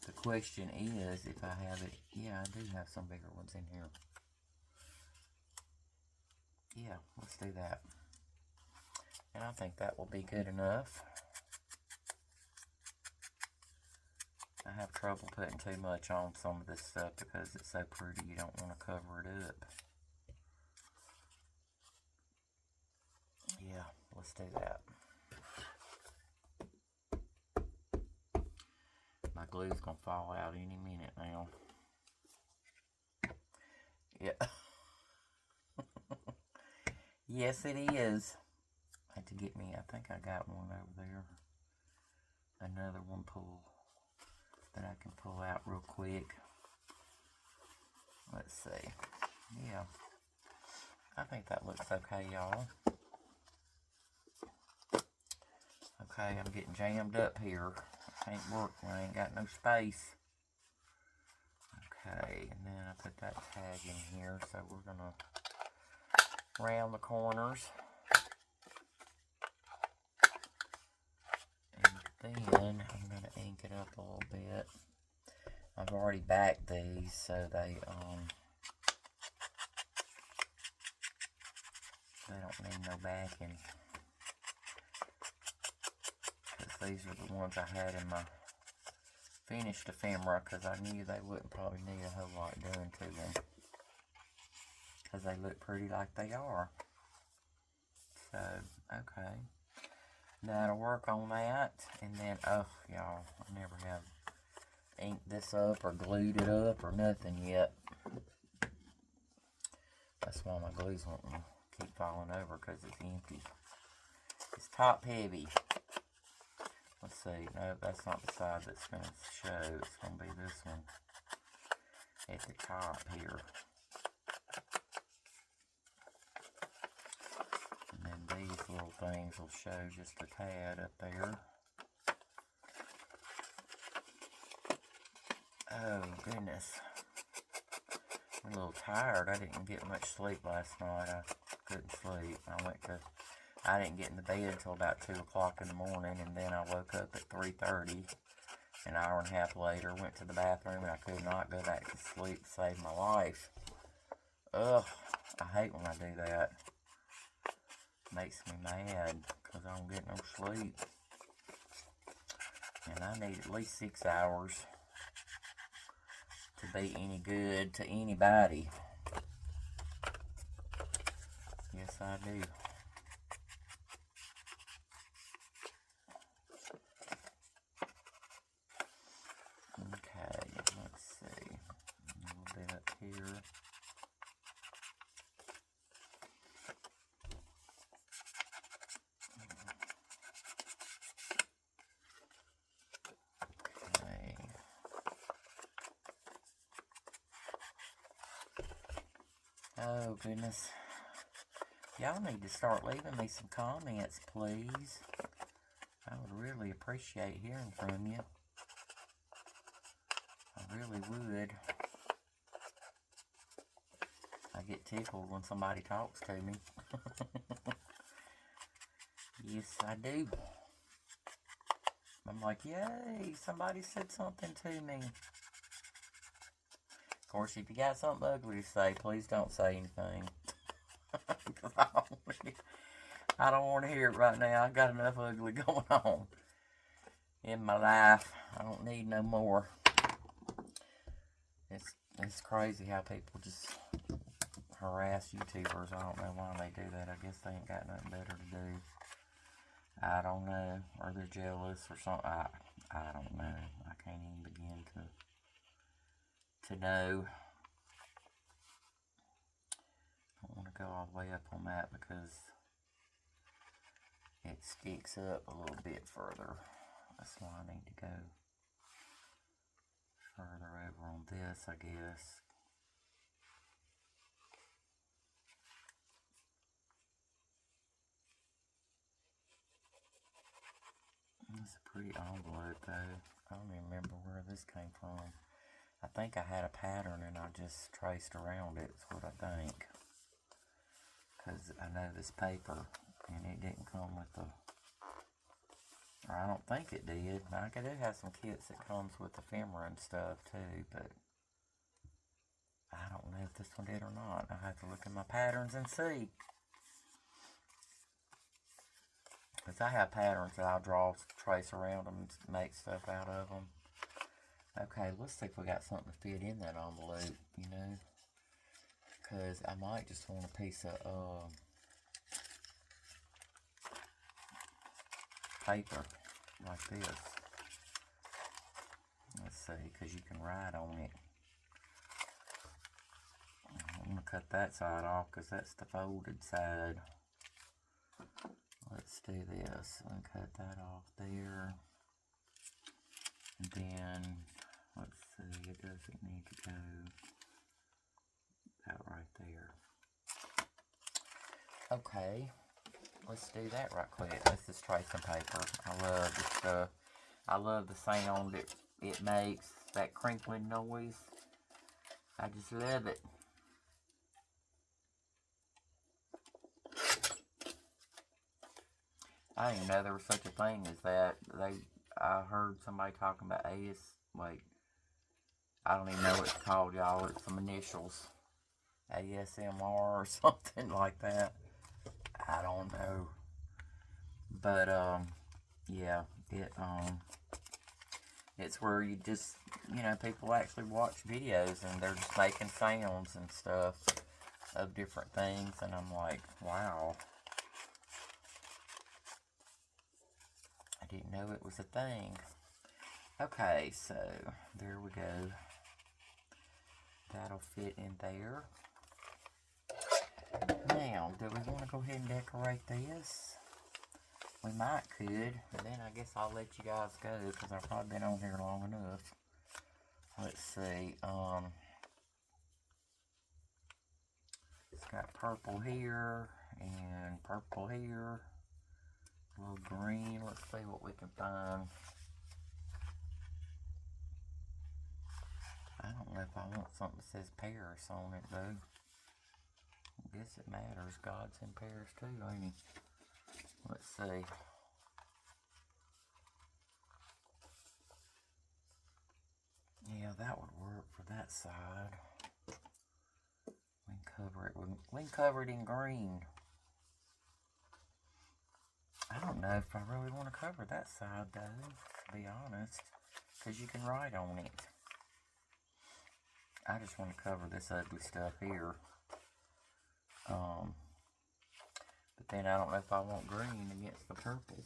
The question is if I have it. Yeah, I do have some bigger ones in here. Yeah, let's do that. And I think that will be good enough. I have trouble putting too much on some of this stuff because it's so pretty you don't want to cover it up. Yeah, let's do that. My glue's gonna fall out any minute now. Yeah. Yes, it is. I had to get me, I think I got one over there. Another one pull that I can pull out real quick. Let's see. Yeah. I think that looks okay, y'all. Okay, I'm getting jammed up here. I can't work when I ain't got no space. Okay, and then I put that tag in here, so we're gonna round the corners. And then I'm gonna ink it up a little bit. I've already backed these, so they don't need no backing. Because these are the ones I had in my finished ephemera, because I knew they wouldn't probably need a whole lot doing to them. Because they look pretty like they are. So, okay. That'll work on that. And then, oh, y'all, I never have inked this up or glued it up or nothing yet. That's why my glue's wanting to keep falling over, because it's empty. It's top heavy. Let's see. No, that's not the side that's going to show. It's going to be this one at the top here. And then these little things will show just a tad up there. Oh, goodness. I'm a little tired. I didn't get much sleep last night. I couldn't sleep. I didn't get in the bed until about 2 o'clock in the morning, and then I woke up at 3:30. An hour and a half later, went to the bathroom, and I could not go back to sleep to save my life. Ugh, I hate when I do that. Makes me mad, because I don't get no sleep. And I need at least 6 hours to be any good to anybody. Yes, I do. Okay, let's see. A little bit up here. Oh, goodness. Y'all need to start leaving me some comments, please. I would really appreciate hearing from you. I really would. I get tickled when somebody talks to me. Yes, I do. I'm like, yay, somebody said something to me. Of course, if you got something ugly to say, please don't say anything. Because I don't want to hear it right now. I got enough ugly going on in my life. I don't need no more. It's crazy how people just harass YouTubers. I don't know why they do that. I guess they ain't got nothing better to do. I don't know. Or they're jealous or something. I don't know. I can't even begin to know. I don't want to go all the way up on that because it sticks up a little bit further. That's why I need to go further over on this, I guess. It's a pretty envelope though. I don't even remember where this came from. I think I had a pattern and I just traced around it, is what I think. Because I know this paper and it didn't come with the, or I don't think it did. I do have some kits that comes with ephemera and stuff too, but I don't know if this one did or not. I have to look at my patterns and see. Because I have patterns that I'll draw, trace around them, and make stuff out of them. Okay, let's see if we got something to fit in that envelope, you know. Because I might just want a piece of paper like this. Let's see, because you can write on it. I'm going to cut that side off because that's the folded side. Let's do this and cut that off there. And then, let's see, it doesn't need to go about right there. Okay, let's do that right quick. Let's just try some paper. I love this stuff. I love the sound it makes, that crinkling noise. I just love it. I didn't know there was such a thing as that. I heard somebody talking about like, I don't even know what it's called, y'all. It's some initials. ASMR or something like that. I don't know. But, yeah, it's where you just, you know, people actually watch videos and they're just making sounds and stuff of different things. And I'm like, wow. I didn't know it was a thing. Okay, so there we go. That'll fit in there. Now, do we want to go ahead and decorate this? We might could, and then I guess I'll let you guys go because I've probably been on here long enough. Let's see. It's got purple here and purple here. A little green. Let's see what we can find. I don't know if I want something that says Paris on it though. I guess it matters. God's in Paris too, ain't he? Let's see. Yeah, that would work for that side. We can cover it. We can cover it in green. I don't know if I really want to cover that side though, to be honest, because you can write on it. I just want to cover this ugly stuff here. But then I don't know if I want green against the purple.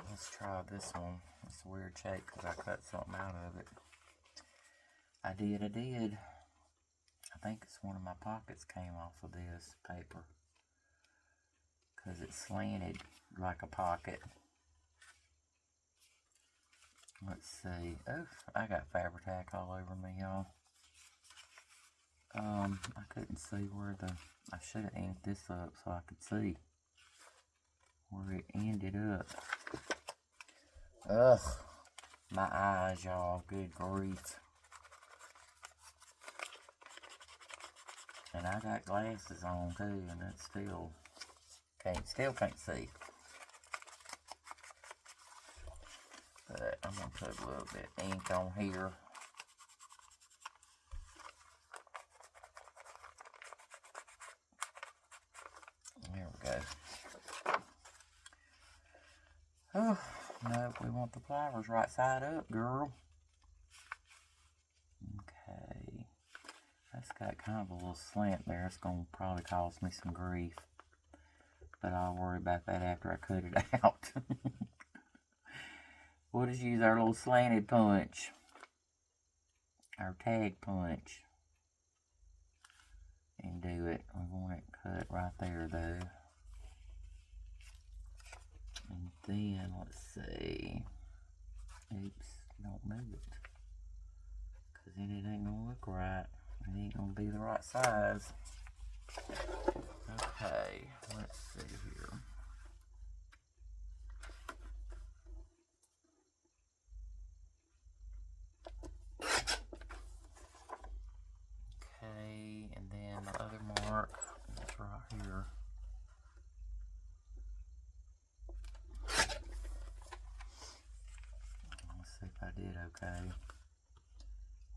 Let's try this one. It's a weird shape because I cut something out of it. I did. I think it's one of my pockets came off of this paper. Because it's slanted like a pocket. Let's see. Oh, I got Fabri-Tac all over me, y'all. I couldn't see where I should have inked this up so I could see where it ended up. Ugh, my eyes, y'all, good grief. And I got glasses on too, and it still can't see. But I'm gonna put a little bit of ink on here. There we go. Oh, no, we want the flowers right side up, girl. Okay. That's got kind of a little slant there. It's going to probably cause me some grief. But I'll worry about that after I cut it out. We'll just use our little slanted punch. Our tag punch. And do it. We want it cut right there, though. And then, let's see. Oops, don't move it. Because then it ain't going to look right. It ain't going to be the right size. Okay, let's see here. Okay, and then the other mark is right here. Let's see if I did okay.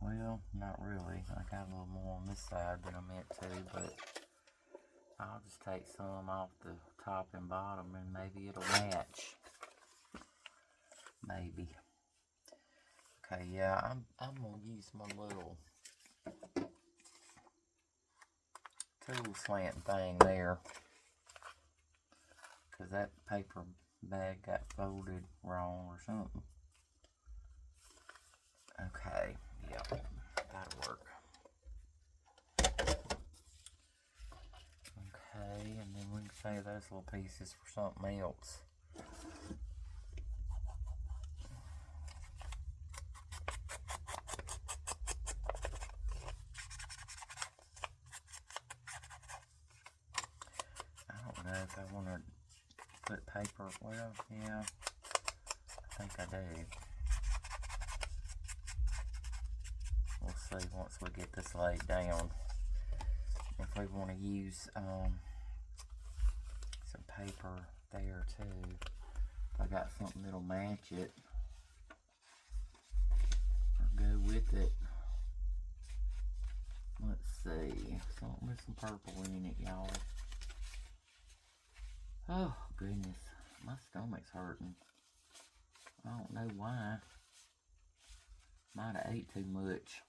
Well, not really. I got a little more on this side than I meant to, but I'll just take some off the top and bottom and maybe it'll match. Maybe. Okay, yeah, I'm gonna use my little tool slant thing there, because that paper bag got folded wrong or something. Okay, yeah, that'll work. Okay, and then we can save those little pieces for something else. I don't know if I want to put paper, well, yeah, I think I do. We'll see once we get this laid down. If we want to use some paper there too. If I got something that'll match it or go with it. Let's see. Something with some purple in it, y'all. Oh, goodness. My stomach's hurting. I don't know why. Might have ate too much.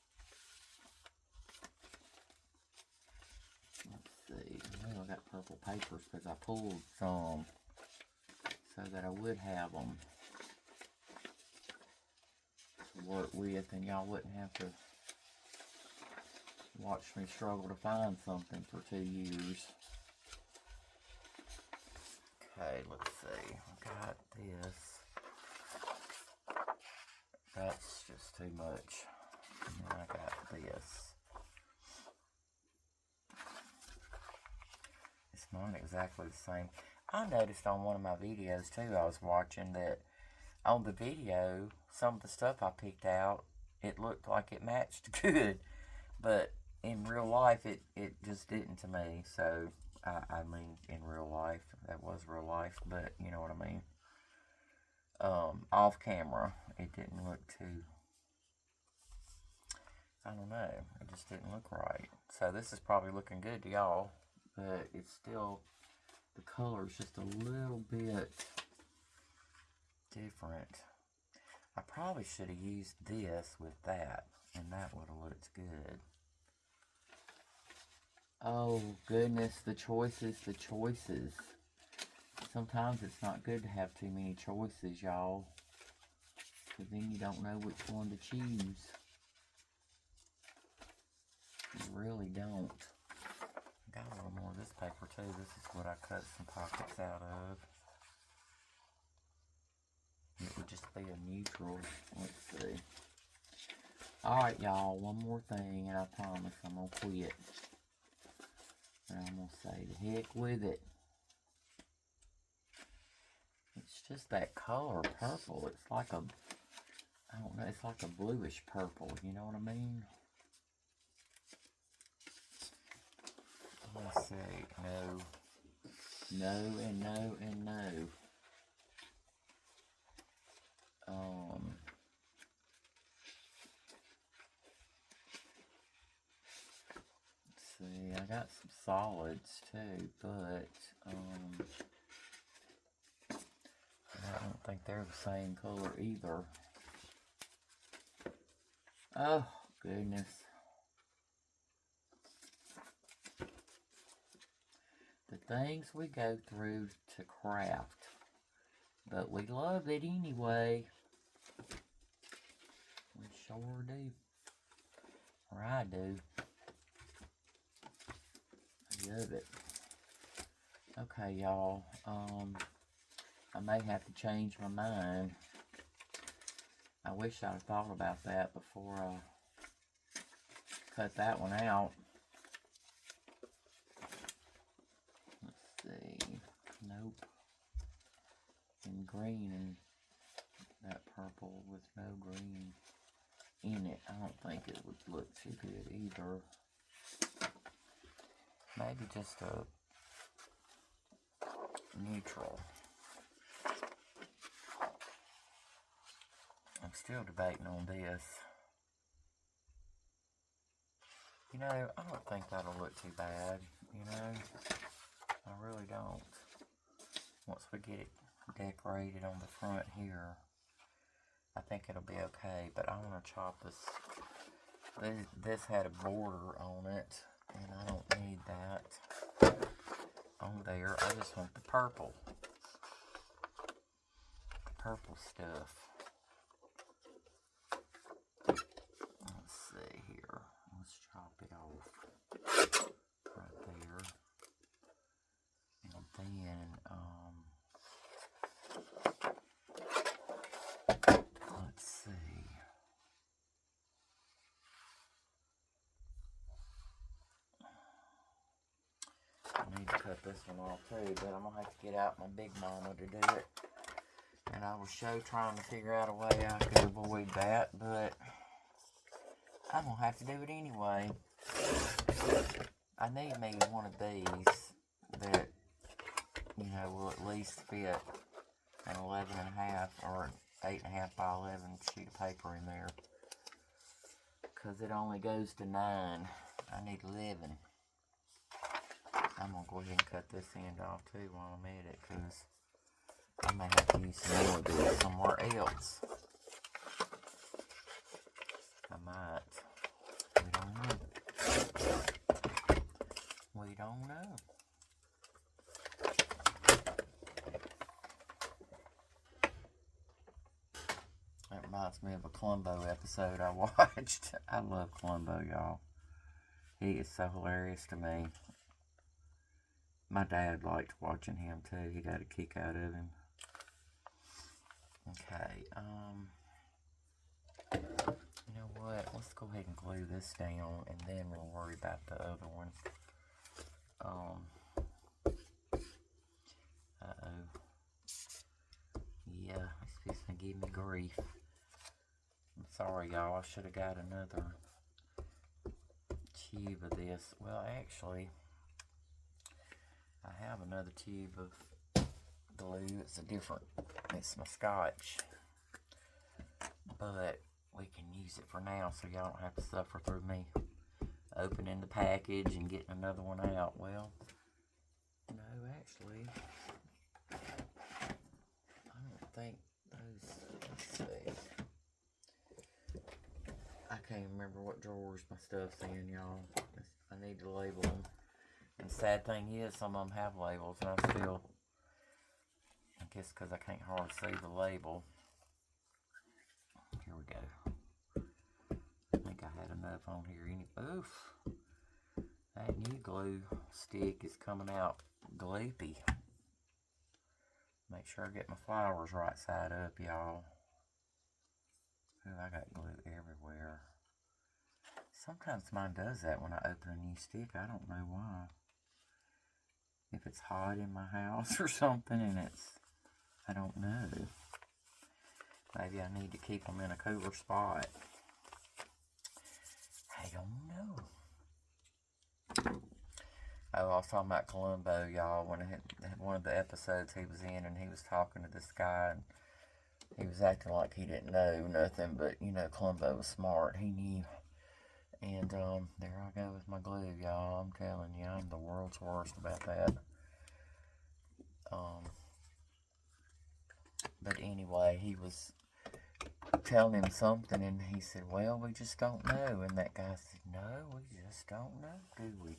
Let's see. Well, I got purple papers because I pulled some so that I would have them to work with and y'all wouldn't have to watch me struggle to find something for 2 years. Okay, let's see. I got this. That's just too much. And then I got this. It's not exactly the same. I noticed on one of my videos too, I was watching that on the video, some of the stuff I picked out, it looked like it matched good. But in real life, it just didn't to me. So, I mean, in real life, that was real life, but you know what I mean. Off camera, it didn't look too, I don't know, it just didn't look right. So this is probably looking good to y'all, but it's still, the color's just a little bit different. I probably should have used this with that, and that would have looked good. Oh goodness, the choices. Sometimes it's not good to have too many choices, y'all, because then you don't know which one to choose. You really don't. Got a little more of this paper too. This is what I cut some pockets out of. It would just be a neutral. Let's see. Alright, y'all, one more thing, and I promise I'm gonna quit. And I'm gonna say the heck with it. It's just that color, purple. It's like a, I don't know, it's like a bluish purple, you know what I mean? Let's see, no. No, and no, and no. Let's see, I got some solids too, but, I don't think they're the same color either. Oh, goodness. The things we go through to craft. But we love it anyway. We sure do. Or I do. I love it. Okay, y'all. I may have to change my mind. I wish I'd have thought about that before I cut that one out. Let's see. Nope. And green and that purple with no green in it. I don't think it would look too good either. Maybe just a neutral. I'm still debating on this. You know, I don't think that'll look too bad, you know? I really don't. Once we get it decorated on the front here, I think it'll be okay, but I want to chop this. This had a border on it, and I don't need that on there. I just want the purple. The purple stuff. Let's see here. Let's chop it off right there. And then, let's see. I need to cut this one off too, but I'm going to have to get out my Big Mama to do it. And I was trying to figure out a way I could avoid that, but I'm going to have to do it anyway. I need maybe one of these that, you know, will at least fit an 11.5 or 8.5 by 11 sheet of paper in there. Because it only goes to 9. I need 11. I'm going to go ahead and cut this end off too while I'm at it, because I may have to use some more of this somewhere else. I might. We don't know. We don't know. That reminds me of a Columbo episode I watched. I love Columbo, y'all. He is so hilarious to me. My dad liked watching him too. He got a kick out of him. Okay, you know what? Let's go ahead and glue this down, and then we'll worry about the other one. Uh-oh. Yeah, it's fixing to give me grief. I'm sorry, y'all. I should have got another tube of this. Well, actually, I have another tube of glue. It's my Scotch. But we can use it for now, so y'all don't have to suffer through me opening the package and getting another one out. Well, no, actually, I don't think those, let's see. I can't remember what drawers my stuff's in, y'all. I need to label them. And the sad thing is, some of them have labels, and I guess because I can't hardly see the label. Here we go. I think I had enough on here. Oof. That new glue stick is coming out gloopy. Make sure I get my flowers right side up, y'all. Ooh, I got glue everywhere. Sometimes mine does that when I open a new stick. I don't know why. If it's hot in my house or something and I don't know. Maybe I need to keep them in a cooler spot. I don't know. Oh, I was talking about Columbo, y'all, when one of the episodes he was in, and he was talking to this guy, and he was acting like he didn't know nothing, but, you know, Columbo was smart. He knew. And, there I go with my glue, y'all. I'm telling you, I'm the world's worst about that. But anyway, he was telling him something, and he said, well, we just don't know. And that guy said, no, we just don't know, do we?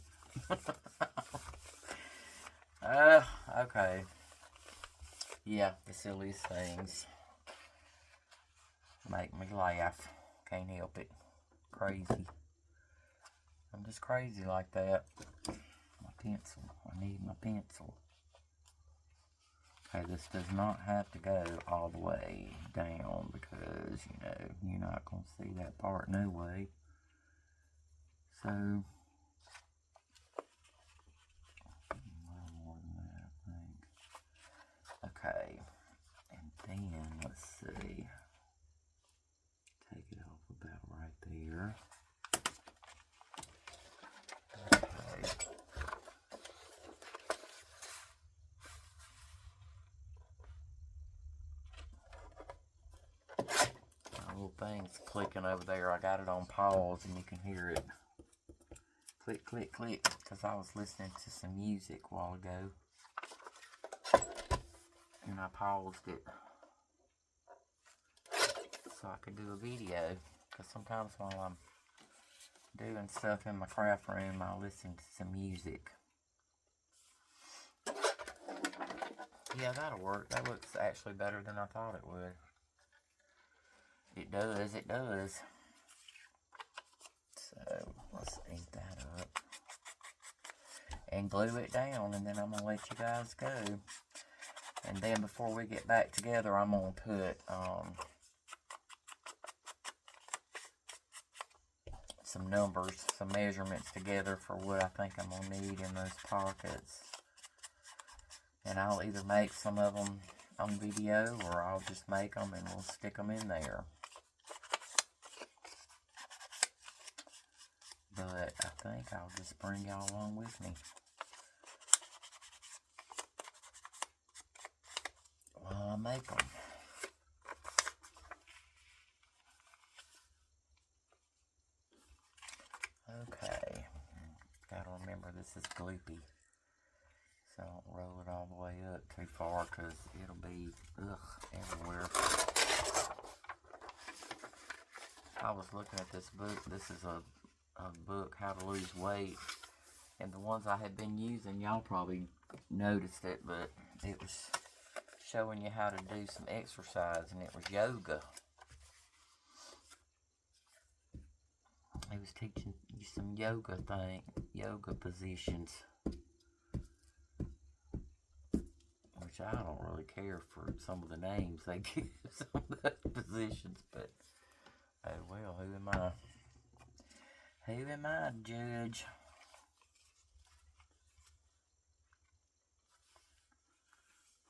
Okay. Yeah, the silliest things make me laugh. Can't help it. Crazy. I'm just crazy like that. My pencil. I need my pencil. Okay, this does not have to go all the way down because, you know, you're not going to see that part no way. So, a little more than that, I think. Okay, and then, let's see. Take it off about right there. Okay. Little thing's clicking over there. I got it on pause and you can hear it click, click, click, because I was listening to some music a while ago and I paused it so I could do a video, because sometimes while I'm doing stuff in my craft room I listen to some music. Yeah, that'll work. That looks actually better than I thought it would. It does, it does. So, let's ink that up. And glue it down, and then I'm going to let you guys go. And then before we get back together, I'm going to put some numbers, some measurements together for what I think I'm going to need in those pockets. And I'll either make some of them on video, or I'll just make them and we'll stick them in there. But I think I'll just bring y'all along with me while I make them. Okay, gotta remember this is gloopy, so don't roll it all the way up too far because it'll be everywhere. I was looking at this book. This is a book, How to Lose Weight, and the ones I had been using, y'all probably noticed it, but it was showing you how to do some exercise, and it was yoga. It was teaching you some yoga positions, which I don't really care for some of the names they give some of those positions, but oh well, who am I? Who am I to judge?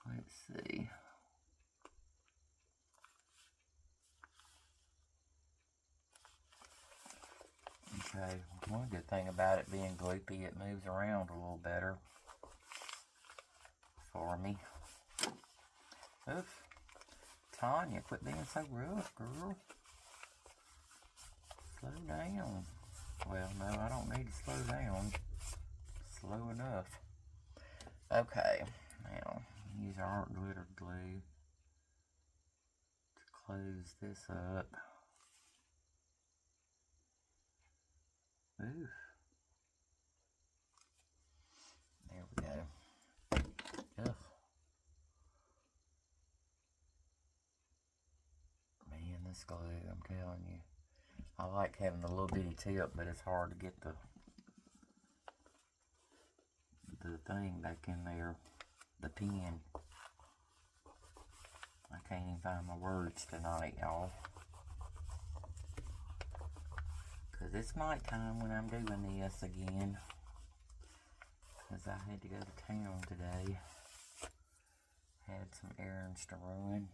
Let's see. Okay, one good thing about it being gloopy, it moves around a little better for me. Oof. Tanya, quit being so rough, girl. Slow down. Well, no, I don't need to slow down. Slow enough. Okay, now use our art glitter glue to close this up. Oof. There we go. Ugh. Man, this glue, I'm telling you. I like having the little bitty tip, but it's hard to get the thing back in there, the pen. I can't even find my words tonight, y'all. Because it's nighttime when I'm doing this again. Because I had to go to town today. Had some errands to run.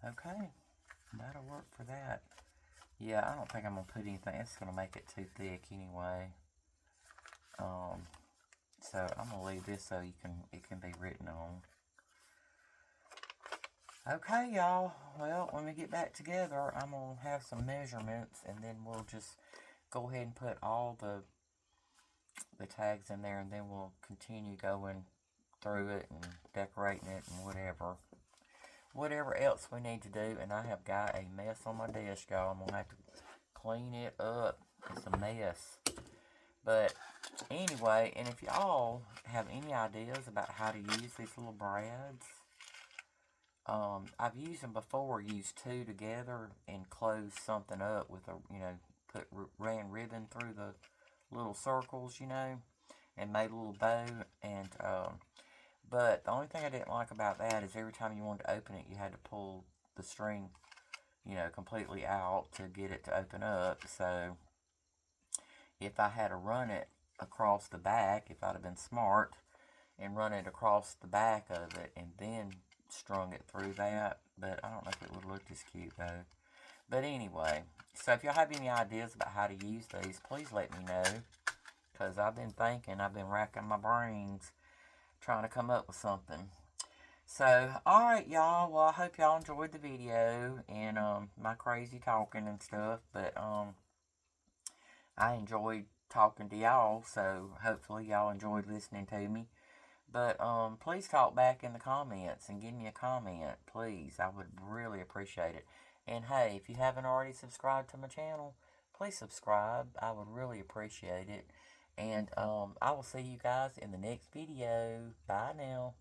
Okay, that'll work for that. Yeah, I don't think I'm going to put anything. It's going to make it too thick anyway. So I'm going to leave this so it can be written on. Okay, y'all. Well, when we get back together, I'm going to have some measurements, and then we'll just go ahead and put all the tags in there, and then we'll continue going through it and decorating it and whatever else we need to do. And I have got a mess on my desk, y'all. I'm going to have to clean it up. It's a mess. But anyway, and if y'all have any ideas about how to use these little brads, I've used them before, used two together and closed something up with a, ran ribbon through the little circles, and made a little bow. And, but the only thing I didn't like about that is every time you wanted to open it, you had to pull the string, completely out to get it to open up. So if I had to run it across the back, if I'd have been smart and run it across the back of it and then strung it through that, but I don't know if it would look as cute though. But anyway, so if y'all have any ideas about how to use these, please let me know, because I've been thinking, I've been racking my brains trying to come up with something. So, alright y'all, well I hope y'all enjoyed the video and my crazy talking and stuff, but I enjoyed talking to y'all, so hopefully y'all enjoyed listening to me. But please talk back in the comments and give me a comment, please. I would really appreciate it. And hey, if you haven't already subscribed to my channel, please subscribe. I would really appreciate it. And I will see you guys in the next video. Bye now.